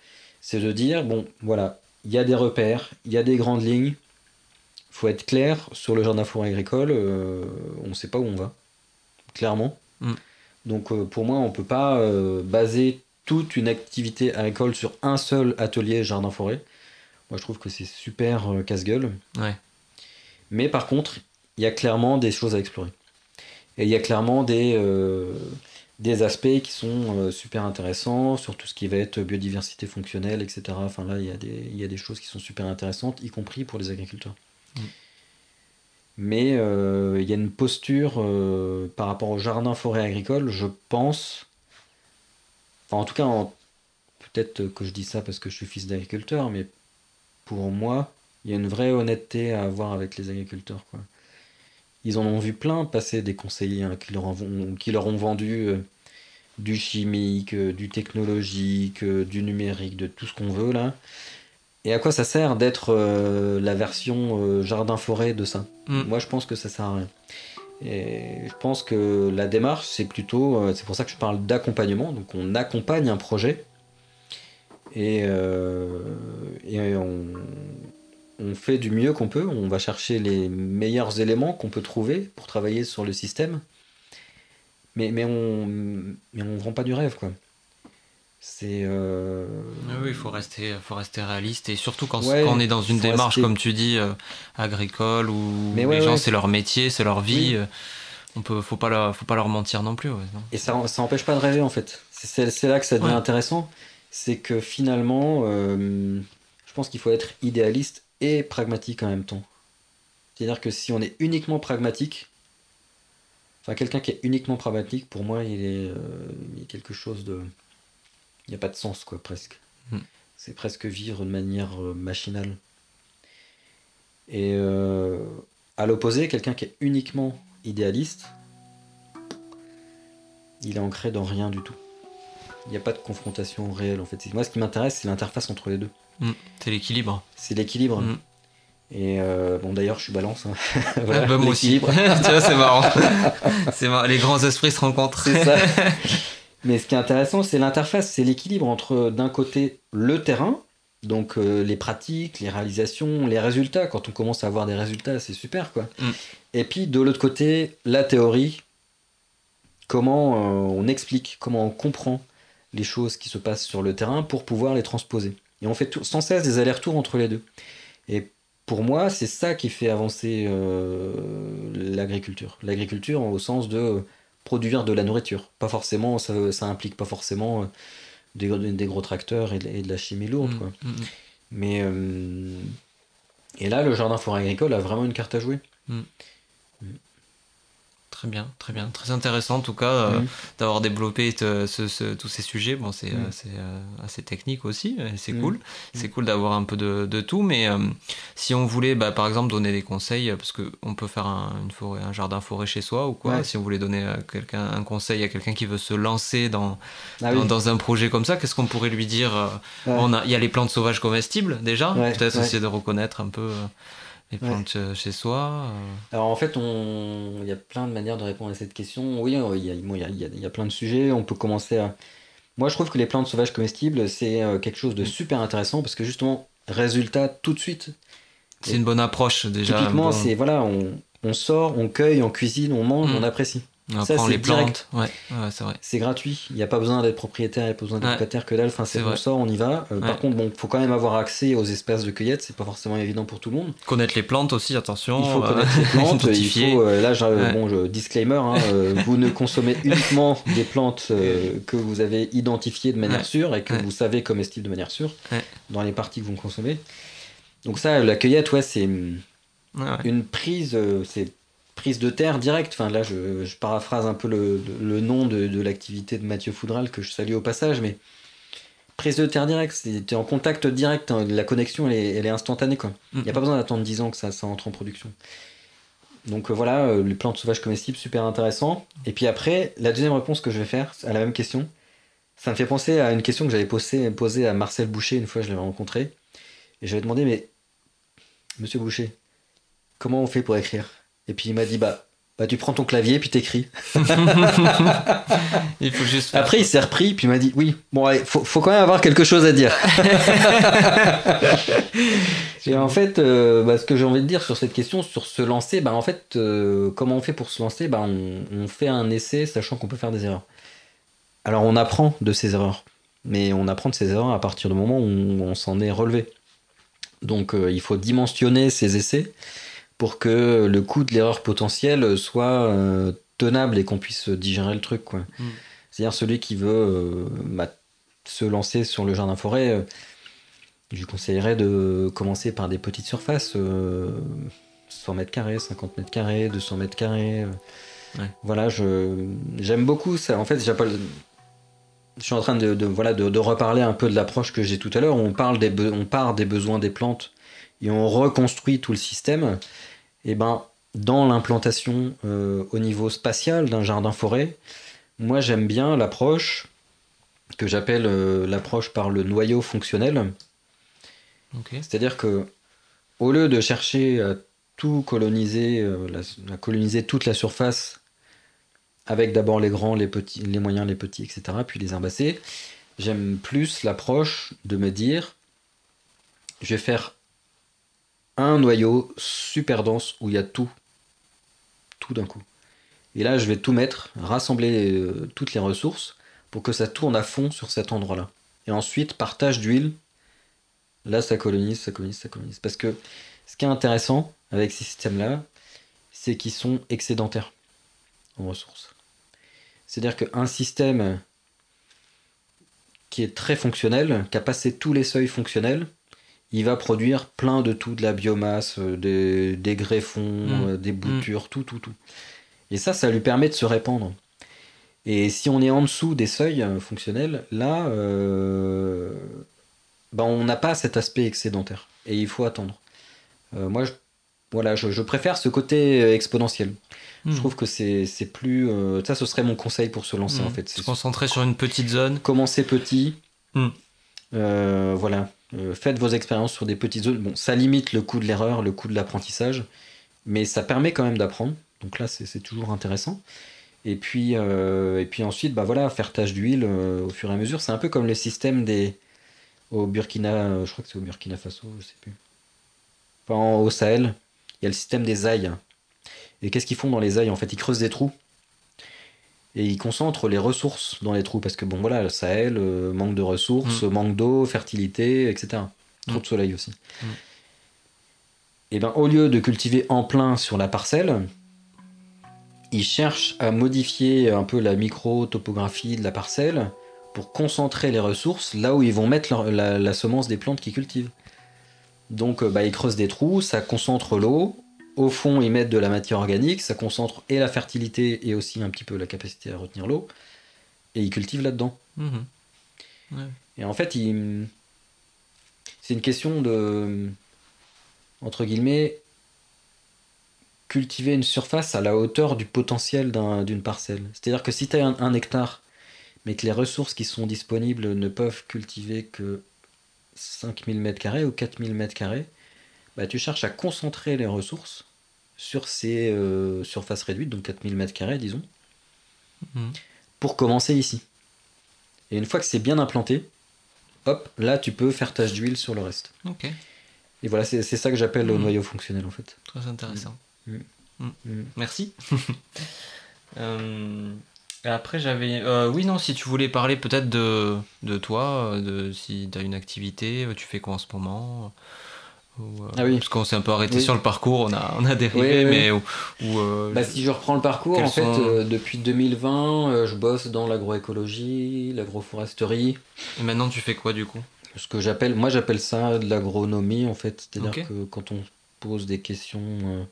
C'est de dire, il y a des repères, il y a des grandes lignes, il faut être clair sur le jardin forêt agricole, on ne sait pas où on va, clairement. Donc pour moi, on ne peut pas baser toute une activité agricole sur un seul atelier jardin-forêt. Moi, je trouve que c'est super casse-gueule. Ouais. Mais par contre, il y a clairement des choses à explorer. Et il y a clairement des aspects qui sont super intéressants sur tout ce qui va être biodiversité fonctionnelle, etc. Enfin là, il y a des choses qui sont super intéressantes, y compris pour les agriculteurs. Mais il y a une posture par rapport au jardin-forêt agricole, je pense, enfin, en tout cas, peut-être que je dis ça parce que je suis fils d'agriculteur, mais pour moi, il y a une vraie honnêteté à avoir avec les agriculteurs, quoi. Ils en ont vu plein passer des conseillers hein, qui leur ont vendu du chimique, du technologique, du numérique, de tout ce qu'on veut là. Et à quoi ça sert d'être la version jardin-forêt de ça? Moi, je pense que ça sert à rien. Et je pense que la démarche, c'est plutôt, c'est pour ça que je parle d'accompagnement. Donc, on accompagne un projet et on fait du mieux qu'on peut. On va chercher les meilleurs éléments qu'on peut trouver pour travailler sur le système. Mais on vend pas du rêve, quoi. C'est Oui, il faut rester réaliste et surtout quand ouais, on est dans une démarche, rester... comme tu dis, agricole où mais les gens, ouais. c'est leur métier, c'est leur vie. Oui. Faut pas leur mentir non plus. Ouais, non. Et ça empêche pas de rêver, en fait. C'est là que ça devient intéressant. C'est que finalement, je pense qu'il faut être idéaliste et pragmatique en même temps. C'est-à-dire que si on est uniquement pragmatique, enfin quelqu'un qui est uniquement pragmatique, pour moi, il est quelque chose de... Il n'y a pas de sens, quoi, presque. C'est presque vivre de manière machinale. Et à l'opposé, quelqu'un qui est uniquement idéaliste, il est ancré dans rien du tout. Il n'y a pas de confrontation réelle, en fait. Moi, ce qui m'intéresse, c'est l'interface entre les deux. C'est l'équilibre. C'est l'équilibre. Et bon, d'ailleurs, je suis balance. Hein. Voilà, moi aussi. Tu vois, c'est marrant. C'est marrant. Les grands esprits se rencontrent. C'est ça. Mais ce qui est intéressant, c'est l'interface, c'est l'équilibre entre, d'un côté, le terrain, donc les pratiques, les réalisations, les résultats. Quand on commence à avoir des résultats, c'est super, quoi. Et puis, de l'autre côté, la théorie, comment on explique, comment on comprend les choses qui se passent sur le terrain pour pouvoir les transposer. Et on fait sans cesse des allers-retours entre les deux. Et pour moi, c'est ça qui fait avancer l'agriculture. L'agriculture au sens de produire de la nourriture. Pas forcément, ça implique pas forcément des gros tracteurs et de la chimie lourde, quoi. Mais et là, le jardin forêt agricole a vraiment une carte à jouer. Très bien, très intéressant en tout cas d'avoir développé tous ces sujets. Bon, c'est assez technique aussi, c'est cool. C'est cool d'avoir un peu de tout, mais si on voulait, par exemple, donner des conseils, parce que on peut faire un jardin forêt chez soi ou quoi. Si on voulait donner un conseil à quelqu'un qui veut se lancer dans un projet comme ça, qu'est-ce qu'on pourrait lui dire? Il y a les plantes sauvages comestibles déjà, peut-être essayer de reconnaître un peu. Les plantes chez soi Alors en fait, il y a plein de manières de répondre à cette question. Oui, il y a plein de sujets. On peut commencer à... Moi, je trouve que les plantes sauvages comestibles, c'est quelque chose de super intéressant parce que justement, résultat tout de suite. C'est une bonne approche déjà. Typiquement, c'est voilà, on sort, on cueille, on cuisine, on mange, on apprécie. On ça, prend c'est les direct. plantes. Ouais, c'est vrai. C'est gratuit. Il n'y a pas besoin d'être propriétaire, il n'y a pas besoin d'être locataire que dalle. Enfin, on sort, on y va. Par contre, bon, faut quand même avoir accès aux espaces de cueillette. C'est pas forcément évident pour tout le monde. Connaître les plantes aussi, attention. Il faut connaître les plantes. Il faut, là, disclaimer, hein, vous ne consommez uniquement des plantes que vous avez identifiées de manière sûre et que vous savez comestibles de manière sûre dans les parties que vous consommez. Donc ça, la cueillette, c'est une prise, c'est prise de terre directe. Enfin, là, je paraphrase un peu le nom de l'activité de Mathieu Foudral, que je salue au passage, mais prise de terre directe, t'es en contact direct, hein, la connexion, elle est instantanée, quoi. Il n'y a pas besoin d'attendre 10 ans que ça entre en production. Donc voilà, les plantes sauvages comestibles, super intéressant. Et puis après, la deuxième réponse que je vais faire à la même question, ça me fait penser à une question que j'avais posée à Marcel Boucher une fois, je l'avais rencontré. Et j'avais demandé, mais Monsieur Boucher, comment on fait pour écrire? Et puis il m'a dit, tu prends ton clavier puis t'écris. Il faut juste Après il s'est repris puis il m'a dit, oui, bon allez, faut quand même avoir quelque chose à dire. Et en fait, ce que j'ai envie de dire sur cette question, sur se lancer, en fait, comment on fait pour se lancer? On fait un essai sachant qu'on peut faire des erreurs. Alors on apprend de ces erreurs. mais on apprend de ses erreurs à partir du moment où on s'en est relevé. Donc il faut dimensionner ses essais pour que le coût de l'erreur potentielle soit tenable et qu'on puisse digérer le truc, quoi. C'est-à-dire celui qui veut se lancer sur le jardin-forêt, je lui conseillerais de commencer par des petites surfaces, 100 mètres carrés, 50 mètres carrés, 200 mètres carrés. Ouais. Voilà, j'aime beaucoup ça. En fait, je suis en train de reparler un peu de l'approche que j'ai tout à l'heure. On part des besoins des plantes et on reconstruit tout le système. Et ben, dans l'implantation au niveau spatial d'un jardin-forêt, moi j'aime bien l'approche que j'appelle l'approche par le noyau fonctionnel. Okay. C'est-à-dire que au lieu de chercher à tout coloniser, à coloniser toute la surface avec d'abord les grands, les petits, les moyens, les petits, etc., puis les herbacées, j'aime plus l'approche de me dire je vais faire un noyau super dense où il y a tout d'un coup. Et là, je vais tout mettre, rassembler toutes les ressources pour que ça tourne à fond sur cet endroit-là. Et ensuite, partage d'huile, là, ça colonise, ça colonise, ça colonise. Parce que ce qui est intéressant avec ces systèmes-là, c'est qu'ils sont excédentaires en ressources. C'est-à-dire qu'un système qui est très fonctionnel, qui a passé tous les seuils fonctionnels, il va produire plein de tout, de la biomasse, des greffons, des boutures, tout. Et ça lui permet de se répandre. Et si on est en dessous des seuils fonctionnels, là, on n'a pas cet aspect excédentaire. Et il faut attendre. Moi, je préfère ce côté exponentiel. Je trouve que c'est plus... ça, ce serait mon conseil pour se lancer, en fait. Se concentrer sur une petite zone. Commencer petit. Voilà. Faites vos expériences sur des petites zones. Bon, ça limite le coût de l'erreur, le coût de l'apprentissage. Mais ça permet quand même d'apprendre. Donc là, c'est toujours intéressant. Et puis ensuite, faire tâche d'huile au fur et à mesure. C'est un peu comme le système au Burkina, je crois que c'est au Burkina Faso, je sais plus. Enfin, au Sahel, il y a le système des ailles. Et qu'est-ce qu'ils font dans les ailles? En fait, ils creusent des trous. Et ils concentrent les ressources dans les trous. Parce que le Sahel, manque de ressources, manque d'eau, fertilité, etc. Trop de soleil aussi. Et au lieu de cultiver en plein sur la parcelle, ils cherchent à modifier un peu la micro-topographie de la parcelle pour concentrer les ressources là où ils vont mettre la semence des plantes qu'ils cultivent. Donc ils creusent des trous, ça concentre l'eau. Au fond, ils mettent de la matière organique, ça concentre et la fertilité et aussi un petit peu la capacité à retenir l'eau. Et ils cultivent là-dedans. Ouais. Et en fait, c'est une question de, entre guillemets, cultiver une surface à la hauteur du potentiel d'une parcelle. C'est-à-dire que si tu as un hectare, mais que les ressources qui sont disponibles ne peuvent cultiver que 5000 m² ou 4000 m², tu cherches à concentrer les ressources sur ces surfaces réduites, donc 4000 m², disons, pour commencer ici. Et une fois que c'est bien implanté, hop, là tu peux faire tâche d'huile sur le reste. Ok. Et voilà, c'est ça que j'appelle le noyau fonctionnel en fait. Très intéressant. Merci. Après j'avais... oui, non, si tu voulais parler peut-être de toi, si tu as une activité, tu fais quoi en ce moment parce qu'on s'est un peu arrêté sur le parcours, on a dérivé, mais... si je reprends le parcours, en fait, depuis 2020, je bosse dans l'agroécologie, l'agroforesterie. Et maintenant tu fais quoi du coup? Ce que j'appelle ça de l'agronomie en fait, c'est-à-dire que quand on pose des questions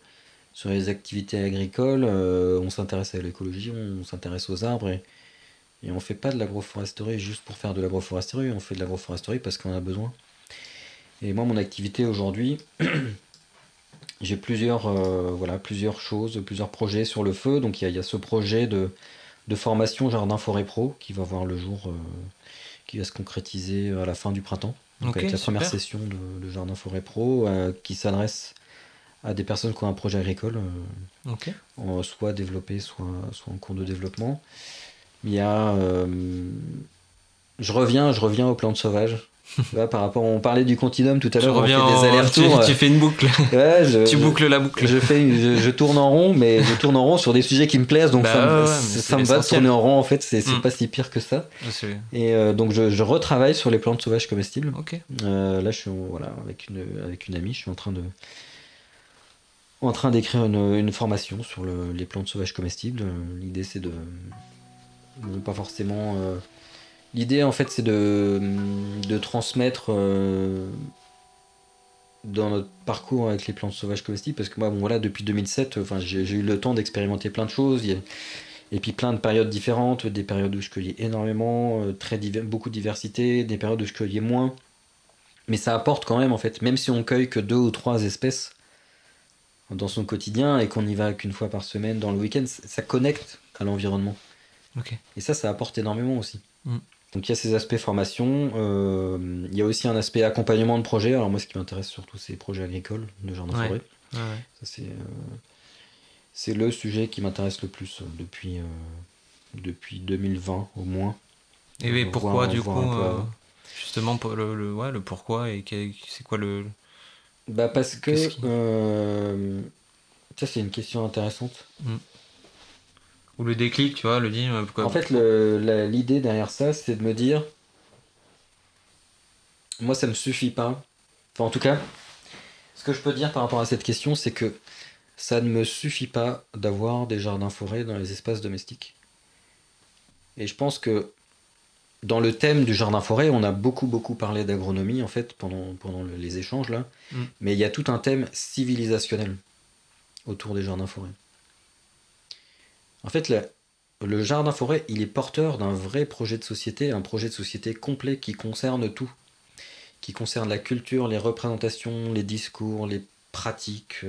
sur les activités agricoles, on s'intéresse à l'écologie, on s'intéresse aux arbres et on fait pas de l'agroforesterie juste pour faire de l'agroforesterie, on fait de l'agroforesterie parce qu'on a besoin. Et moi, mon activité aujourd'hui, j'ai plusieurs choses, plusieurs projets sur le feu. Donc il y a ce projet de formation Jardin Forêt Pro qui va voir le jour, qui va se concrétiser à la fin du printemps. Donc avec la première session de Jardin Forêt Pro qui s'adresse à des personnes qui ont un projet agricole, soit développé, soit en cours de développement. Il y a je reviens aux plantes sauvages. Tu vois, par rapport, on parlait du continuum tout à Tu l'heure, on fait reviens, des allers-retours. tu fais une boucle. Ouais, Tu boucles la boucle. je tourne en rond, mais je tourne en rond sur des sujets qui me plaisent, donc Bah mais ça me va de tourner en rond, en fait, c'est pas si pire que ça. C'est... Et donc je retravaille sur les plantes sauvages comestibles. Ok. Là, voilà, avec une amie, je suis en train d'écrire une formation sur les plantes sauvages comestibles. L'idée, c'est pas forcément. L'idée, en fait, c'est de transmettre dans notre parcours avec les plantes sauvages comestibles, parce que moi, bon, voilà, depuis 2007, enfin, j'ai eu le temps d'expérimenter plein de choses. Et puis plein de périodes différentes, des périodes où je cueillais énormément, beaucoup de diversité, des périodes où je cueillais moins. Mais ça apporte quand même, en fait, même si on cueille que 2 ou 3 espèces dans son quotidien et qu'on n'y va qu'une fois par semaine dans le week-end, ça connecte à l'environnement. Ok. Et ça apporte énormément aussi. Mm. Donc il y a ces aspects formation, il y a aussi un aspect accompagnement de projet. Alors moi, ce qui m'intéresse surtout, c'est les projets agricoles de jardin forêt. Ouais. Ça, c'est le sujet qui m'intéresse le plus depuis 2020 au moins. Et oui, pourquoi du coup peu... justement pour le pourquoi et c'est quoi le... Bah parce que Qu'est-ce qui... ça c'est une question intéressante. Ou le déclic, tu vois, le dit... En fait, l'idée derrière ça, c'est de me dire, moi ça me suffit pas. Enfin, en tout cas, ce que je peux dire par rapport à cette question, c'est que ça ne me suffit pas d'avoir des jardins-forêts dans les espaces domestiques. Et je pense que dans le thème du jardin-forêt, on a beaucoup parlé d'agronomie en fait pendant les échanges là, mais il y a tout un thème civilisationnel autour des jardins-forêts. En fait, le jardin-forêt, il est porteur d'un vrai projet de société, un projet de société complet qui concerne tout, qui concerne la culture, les représentations, les discours, les pratiques,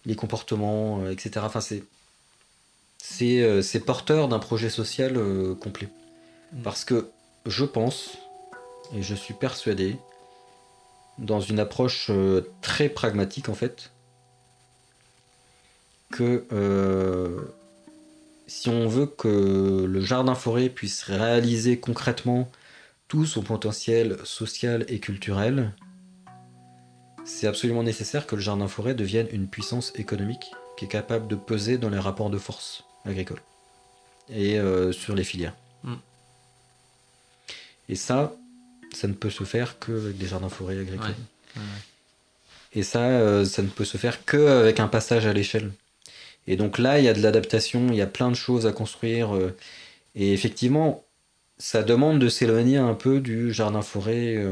les comportements, etc. Enfin, c'est porteur d'un projet social complet. Parce que je pense, et je suis persuadé, dans une approche très pragmatique en fait, que si on veut que le jardin-forêt puisse réaliser concrètement tout son potentiel social et culturel, c'est absolument nécessaire que le jardin-forêt devienne une puissance économique qui est capable de peser dans les rapports de force agricoles et sur les filières. Et ça ne peut se faire qu'avec des jardins-forêts agricoles. Ouais. Et ça ne peut se faire qu'avec un passage à l'échelle. Et donc là, il y a de l'adaptation, il y a plein de choses à construire. Et effectivement, ça demande de s'éloigner un peu du jardin-forêt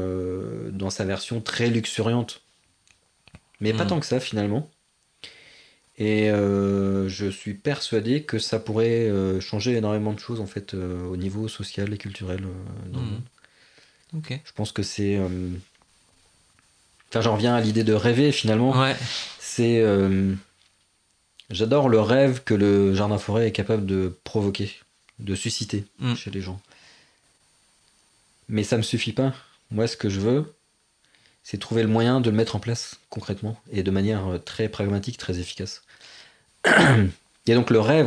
dans sa version très luxuriante. Mais pas tant que ça, finalement. Et je suis persuadé que ça pourrait changer énormément de choses, en fait, au niveau social et culturel dans le monde. Okay. Je pense que c'est... Enfin, j'en reviens à l'idée de rêver, finalement. Ouais. C'est... J'adore le rêve que le jardin-forêt est capable de provoquer, de susciter chez les gens. Mais ça me suffit pas. Moi, ce que je veux, c'est trouver le moyen de le mettre en place concrètement et de manière très pragmatique, très efficace. Et donc le rêve,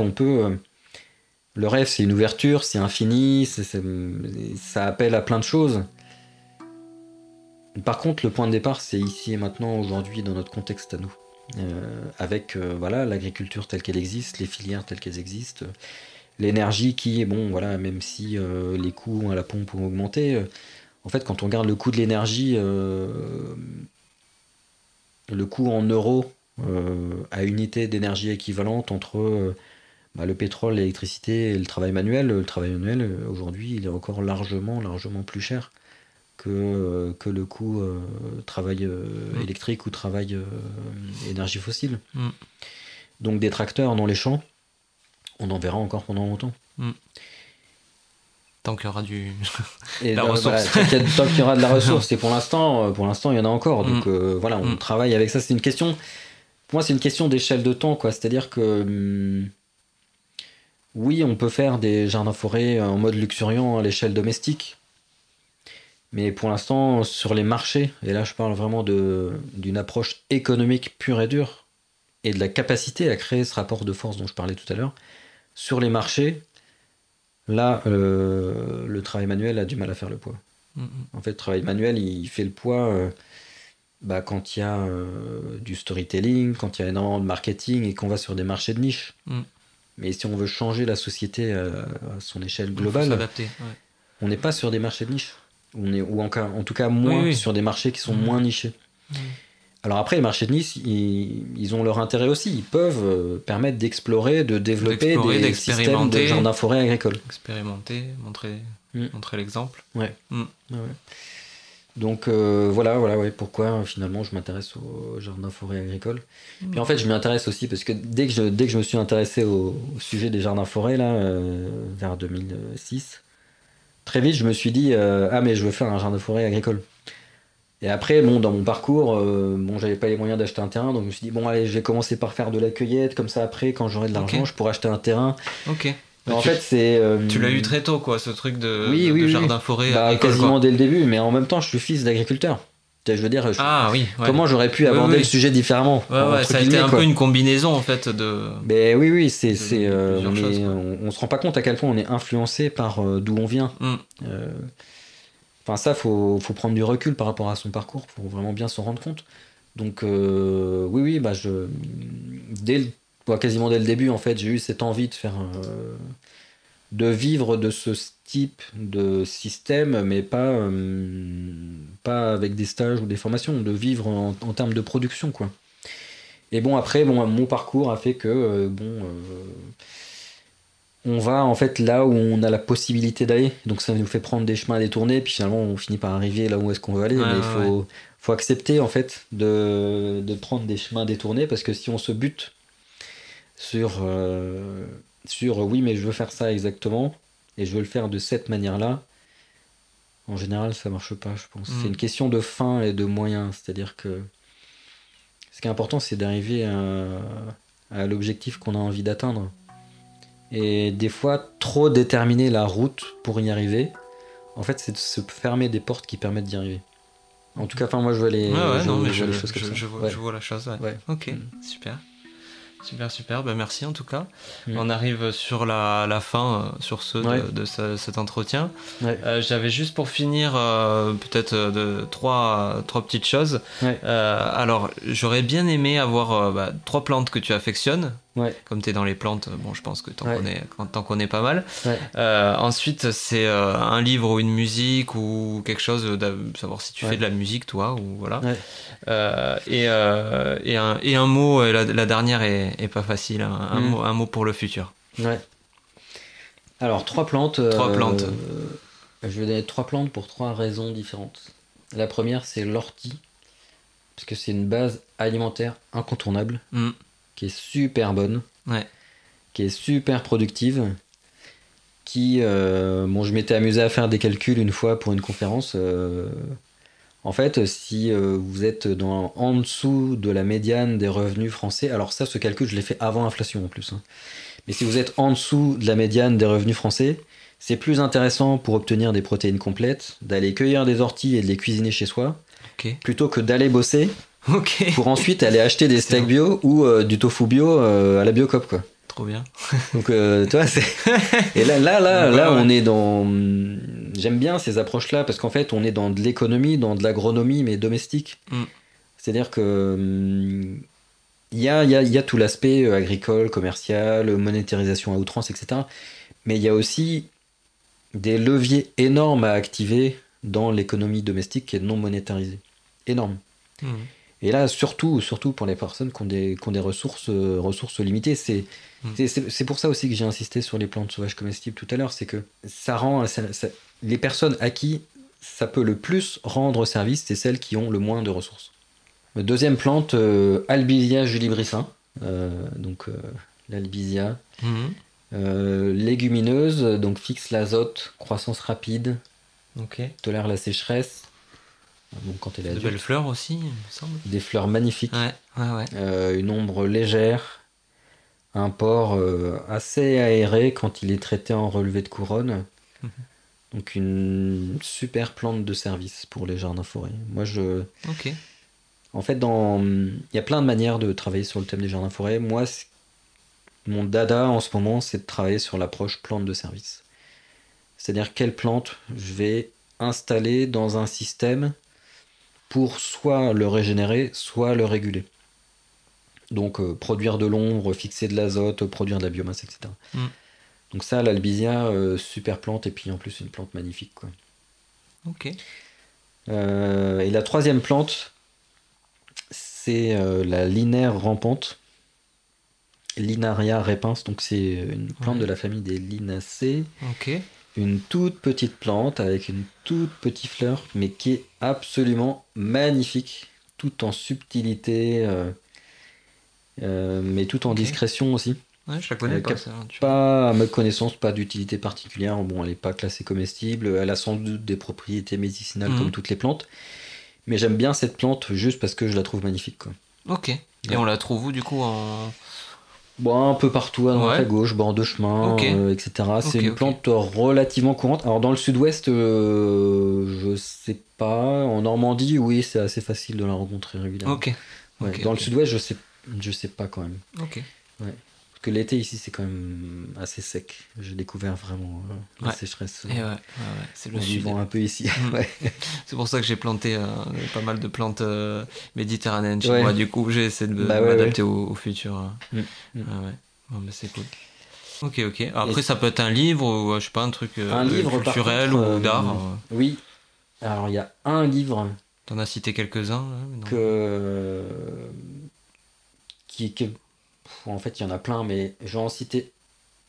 le rêve, c'est une ouverture, c'est infini, ça appelle à plein de choses. Par contre, le point de départ, c'est ici et maintenant, aujourd'hui, dans notre contexte à nous. Avec voilà, l'agriculture telle qu'elle existe, les filières telles qu'elles existent, l'énergie qui, bon, voilà, même si les coûts à la pompe ont augmenté, en fait, quand on regarde le coût de l'énergie, le coût en euros à unité d'énergie équivalente entre le pétrole, l'électricité et le travail manuel. Le travail manuel, aujourd'hui, il est encore largement plus cher que le coût travail électrique ou travail énergie fossile. Donc des tracteurs dans les champs, on en verra encore pendant longtemps. Tant qu'il y aura la ressource. Voilà, tant qu'il y aura de la ressource. Et pour l'instant, il y en a encore. Donc voilà, on travaille avec ça. C'est une question... Pour moi, c'est une question d'échelle de temps, quoi. C'est-à-dire que... oui, on peut faire des jardins-forêts en mode luxuriant à l'échelle domestique. Mais pour l'instant, sur les marchés, et là je parle vraiment d'une approche économique pure et dure, et de la capacité à créer ce rapport de force dont je parlais tout à l'heure, sur les marchés, Là, le travail manuel a du mal à faire le poids. En fait, le travail manuel, il fait le poids quand il y a du storytelling, quand il y a énormément de marketing et qu'on va sur des marchés de niche. Mais si on veut changer la société à son échelle globale, s'adapter, on n'est pas sur des marchés de niche. Ou en tout cas moins sur des marchés qui sont moins nichés. Alors après, les marchés de niche, ils ont leur intérêt aussi. Ils peuvent permettre d'explorer, de développer des systèmes de jardins-forêts agricoles. Expérimenter, montrer l'exemple. Ouais. Donc voilà, pourquoi finalement je m'intéresse aux jardins-forêts agricoles. Puis en fait, je m'y intéresse aussi parce que dès que je me suis intéressé au sujet des jardins-forêts, là, vers 2006, très vite, je me suis dit mais je veux faire un jardin-forêt agricole. Et après, dans mon parcours, j'avais pas les moyens d'acheter un terrain, donc je me suis dit, allez, je vais commencer par faire de la cueillette, comme ça après, quand j'aurai de l'argent, je pourrai acheter un terrain. Ok. En fait, c'est... Tu l'as eu très tôt, quoi, ce truc de jardin-forêt agricole, quasiment dès le début, mais en même temps, je suis fils d'agriculteur. Je veux dire, comment j'aurais pu aborder le sujet différemment ça a été un peu une combinaison, en fait, de... Mais on se rend pas compte à quel point on est influencé par d'où on vient. Enfin, ça, faut prendre du recul par rapport à son parcours pour vraiment bien s'en rendre compte. Donc, quasiment dès le début, en fait, j'ai eu cette envie de vivre de ce type de système, mais pas avec des stages ou des formations, de vivre en termes de production, quoi. Et après, mon parcours a fait que, on va en fait là où on a la possibilité d'aller, donc ça nous fait prendre des chemins détournés, puis finalement on finit par arriver là où est-ce qu'on veut aller. Mais il faut accepter en fait de prendre des chemins détournés, parce que si on se bute sur oui mais je veux faire ça exactement et je veux le faire de cette manière-là, en général ça marche pas, je pense. C'est une question de fin et de moyens, c'est-à-dire que ce qui est important, c'est d'arriver à l'objectif qu'on a envie d'atteindre. Et des fois, trop déterminer la route pour y arriver, en fait, c'est de se fermer des portes qui permettent d'y arriver. En tout cas, moi, je vois les choses comme ça. Je vois la chose, ouais. Ok, super. Super. Merci en tout cas. On arrive sur la fin de cet entretien. J'avais juste pour finir peut-être trois petites choses. Alors, j'aurais bien aimé avoir 3 plantes que tu affectionnes. Comme tu es dans les plantes, je pense que t'en connais pas mal. Ensuite, c'est un livre ou une musique ou quelque chose, savoir si tu fais de la musique toi ou voilà. Et un mot, la dernière est pas facile, un mot pour le futur. Alors 3 plantes. Je vais donner 3 plantes pour 3 raisons différentes. La première, c'est l'ortie, parce que c'est une base alimentaire incontournable, qui est super bonne, qui est super productive, qui je m'étais amusé à faire des calculs une fois pour une conférence. En fait, si vous êtes en dessous de la médiane des revenus français, alors ça, ce calcul, je l'ai fait avant inflation en plus, mais si vous êtes en dessous de la médiane des revenus français, c'est plus intéressant pour obtenir des protéines complètes d'aller cueillir des orties et de les cuisiner chez soi, plutôt que d'aller bosser pour ensuite aller acheter des steaks bio ou du tofu bio à la Biocop, quoi. Trop bien. Donc tu vois, c'est... Et là on est dans... J'aime bien ces approches-là, parce qu'en fait on est dans de l'économie, dans de l'agronomie, mais domestique. C'est-à-dire que il y a tout l'aspect agricole, commercial, monétarisation à outrance, etc. Mais il y a aussi des leviers énormes à activer dans l'économie domestique qui est non monétarisée. Énorme. Et là, surtout pour les personnes qui ont des ressources limitées, c'est pour ça aussi que j'ai insisté sur les plantes sauvages comestibles tout à l'heure, c'est que ça rend les personnes à qui ça peut le plus rendre service, c'est celles qui ont le moins de ressources. Deuxième plante, Albizia julibrissin, l'albizia, légumineuse, donc fixe l'azote, croissance rapide, tolère la sécheresse. Quand elle est adulte. De belles fleurs aussi, il me semble. Des fleurs magnifiques. Ouais. Une ombre légère, un port assez aéré quand il est traité en relevé de couronne. Donc une super plante de service pour les jardins forêts. En fait, il y a plein de manières de travailler sur le thème des jardins forêts. Moi, mon dada en ce moment, c'est de travailler sur l'approche plante de service. C'est-à-dire quelle plante je vais installer dans un système pour soit le régénérer, soit le réguler. Donc produire de l'ombre, fixer de l'azote, produire de la biomasse, etc. Mm. Donc ça, l'albizia, super plante, et puis en plus une plante magnifique, quoi. Ok. Et la troisième plante, c'est la linaire rampante, Linaria repens, donc c'est une plante de la famille des Linacées. Ok. Une toute petite plante avec une toute petite fleur, mais qui est absolument magnifique, tout en subtilité, mais tout en discrétion aussi. Ouais, je la connais Qui pas, a ça. Tu vois. pas, à ma connaissance, pas d'utilité particulière. Bon, elle n'est pas classée comestible, elle a sans doute des propriétés médicinales comme toutes les plantes, mais j'aime bien cette plante juste parce que je la trouve magnifique, quoi. Ok. Et Ouais. on la trouve où, du coup, en... Bon, un peu partout, à droite, à gauche, bord de chemin, Ok. etc. C'est Ok, une ok. plante relativement courante. Alors dans le sud-ouest, je sais pas. En Normandie, oui, c'est assez facile de la rencontrer régulièrement. Ok. Ouais. Ok, Dans le ok. sud-ouest, je sais pas quand même. Ok. Ouais. Parce que l'été ici, c'est quand même assez sec. J'ai découvert vraiment la Ouais. sécheresse Et ouais, c'est le en sud. vivant un peu ici. Mm. Ouais. C'est pour ça que j'ai planté pas mal de plantes méditerranéennes chez Ouais. moi. Du coup, j'ai essayé de Bah ouais, m'adapter au futur. Mm, mm. Ah ouais. Bon, bah, c'est cool. Ok, ok. Et Après, ça peut être un livre ou, je sais pas, un truc un livre, par culturel contre, ou d'art. oui. Alors il y a un livre T'en as cité quelques-uns, là, mais non. que en fait, il y en a plein, mais je vais en citer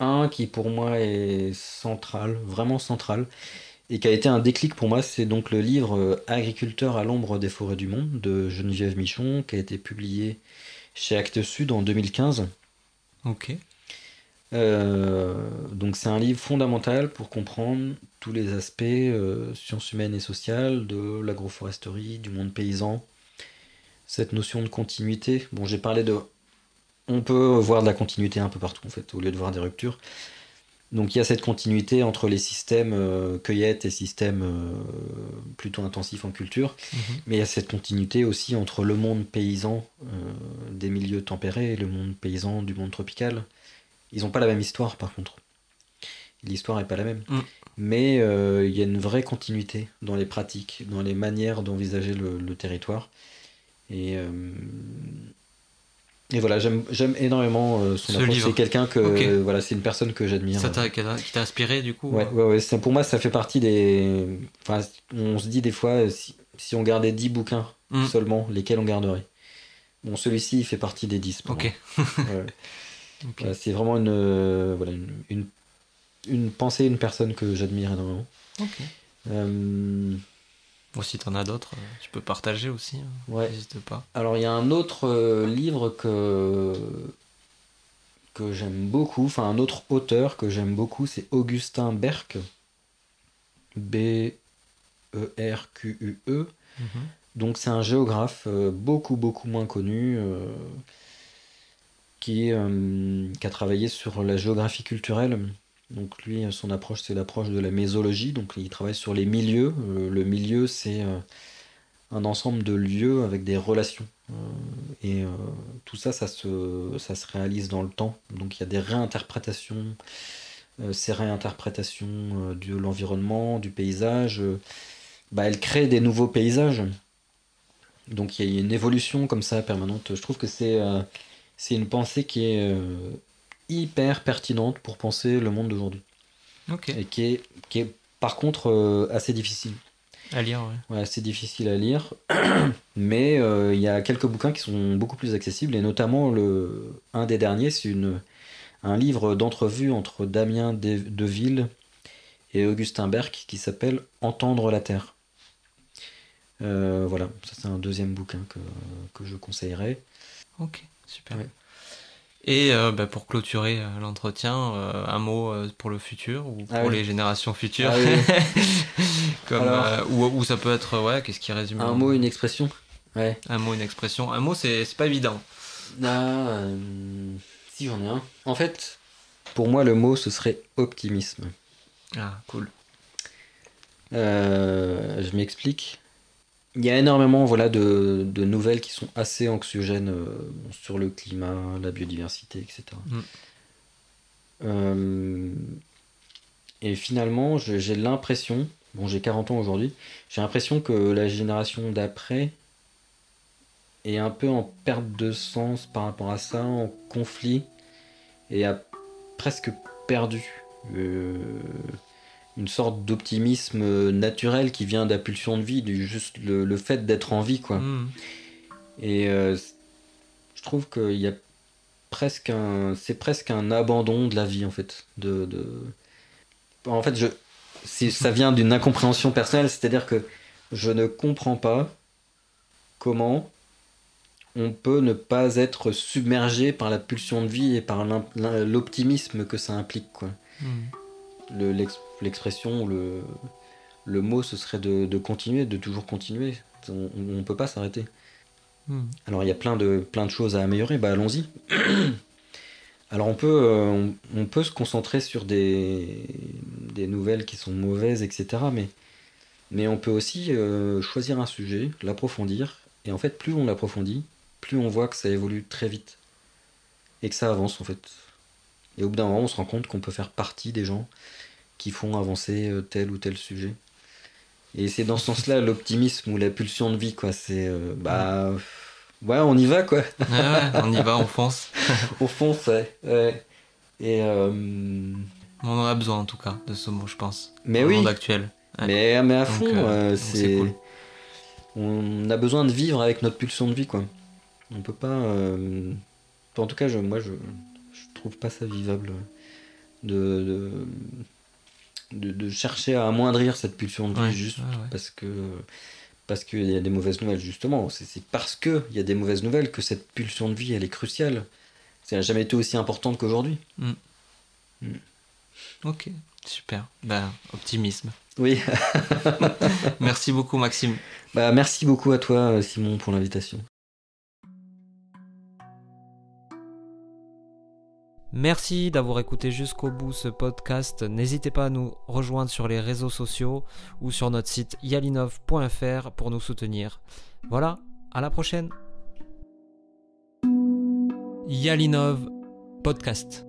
un qui pour moi est central, vraiment central, et qui a été un déclic pour moi. C'est donc le livre Agriculteur à l'ombre des forêts du monde de Geneviève Michon, qui a été publié chez Actes Sud en 2015. Ok. Donc c'est un livre fondamental pour comprendre tous les aspects sciences humaines et sociales de l'agroforesterie, du monde paysan, cette notion de continuité. Bon, j'ai parlé de... On peut voir de la continuité un peu partout, en fait, au lieu de voir des ruptures. Donc il y a cette continuité entre les systèmes cueillette et systèmes plutôt intensifs en culture, mais il y a cette continuité aussi entre le monde paysan des milieux tempérés et le monde paysan du monde tropical. Ils n'ont pas la même histoire par contre. L'histoire n'est pas la même. Mais il y a une vraie continuité dans les pratiques, dans les manières d'envisager le territoire. Et voilà, j'aime énormément son approche. livre. C'est quelqu'un que voilà, c'est une personne que j'admire. Ça qui t'a inspiré du coup Ouais. Pour moi, ça fait partie des. Enfin, on se dit des fois, si on gardait 10 bouquins seulement, lesquels on garderait. Bon, celui-ci, il fait partie des 10 pour moi. Ouais. Ok. Voilà, c'est vraiment une pensée, une personne que j'admire énormément. Ok. Bon, si t'en as d'autres, tu peux partager aussi. Ouais. N'hésite pas. Alors, il y a un autre livre que j'aime beaucoup, enfin un autre auteur que j'aime beaucoup, c'est Augustin Berck, Berque. Donc c'est un géographe beaucoup moins connu qui a travaillé sur la géographie culturelle. Donc lui, son approche, c'est l'approche de la mésologie, donc il travaille sur les milieux. Le milieu, c'est un ensemble de lieux avec des relations. Et tout ça, ça se réalise dans le temps. Donc il y a des réinterprétations. Ces réinterprétations de l'environnement, du paysage, elles créent des nouveaux paysages. Donc il y a une évolution comme ça permanente. Je trouve que c'est une pensée qui est hyper pertinente pour penser le monde d'aujourd'hui. Ok. Et qui est par contre assez difficile. À lire, ouais. Ouais, c'est difficile à lire, mais il y a quelques bouquins qui sont beaucoup plus accessibles, et notamment un des derniers, c'est un livre d'entrevue entre Damien Deville et Augustin Berck qui s'appelle Entendre la Terre. Voilà, ça c'est un deuxième bouquin que je conseillerais. Ok, super. Ouais. Et pour clôturer l'entretien, un mot pour le futur ou pour les générations futures. Comme, ou ça peut être, qu'est-ce qui résume un mot, une expression. Ouais. Un mot, une expression. Un mot, c'est pas évident. Si j'en ai un. En fait, pour moi, le mot, ce serait optimisme. Ah, cool. Je m'explique. Il y a énormément de nouvelles qui sont assez anxiogènes sur le climat, la biodiversité, etc. Et finalement, j'ai l'impression, bon j'ai 40 ans aujourd'hui, j'ai l'impression que la génération d'après est un peu en perte de sens par rapport à ça, en conflit, et a presque perdu une sorte d'optimisme naturel qui vient de la pulsion de vie, juste le fait d'être en vie, quoi. Et je trouve qu'il y a c'est presque un abandon de la vie, en fait. En fait, ça vient d'une incompréhension personnelle, c'est-à-dire que je ne comprends pas comment on peut ne pas être submergé par la pulsion de vie et par l'optimisme que ça implique, quoi. L'expression, le mot, ce serait de continuer, de toujours continuer. On ne peut pas s'arrêter. Alors il y a plein de choses à améliorer, bah allons-y. Alors on peut se concentrer sur des nouvelles qui sont mauvaises, etc. Mais on peut aussi choisir un sujet, l'approfondir, et en fait plus on l'approfondit, plus on voit que ça évolue très vite. Et que ça avance en fait. Et au bout d'un moment on se rend compte qu'on peut faire partie des gens qui font avancer tel ou tel sujet. Et c'est dans ce sens-là l'optimisme ou la pulsion de vie, quoi. C'est ouais, on y va, quoi. Ouais, on y va, on fonce. On fonce, ouais. Et on en a besoin en tout cas de ce mot, je pense. Mais dans oui. Le monde actuel. Ouais. Mais à fond, donc c'est cool. On a besoin de vivre avec notre pulsion de vie, quoi. On peut pas. En tout cas, je trouve pas ça vivable de chercher à amoindrir cette pulsion de vie juste parce qu'il y a des mauvaises nouvelles, justement. C'est parce qu'il y a des mauvaises nouvelles que cette pulsion de vie, elle est cruciale. Ça n'a jamais été aussi importante qu'aujourd'hui. Ok, super. Ben, optimisme. Oui. Merci beaucoup, Maxime. Merci beaucoup à toi, Simon, pour l'invitation. Merci d'avoir écouté jusqu'au bout ce podcast. N'hésitez pas à nous rejoindre sur les réseaux sociaux ou sur notre site yalinov.fr pour nous soutenir. Voilà, à la prochaine. Yalinov Podcast.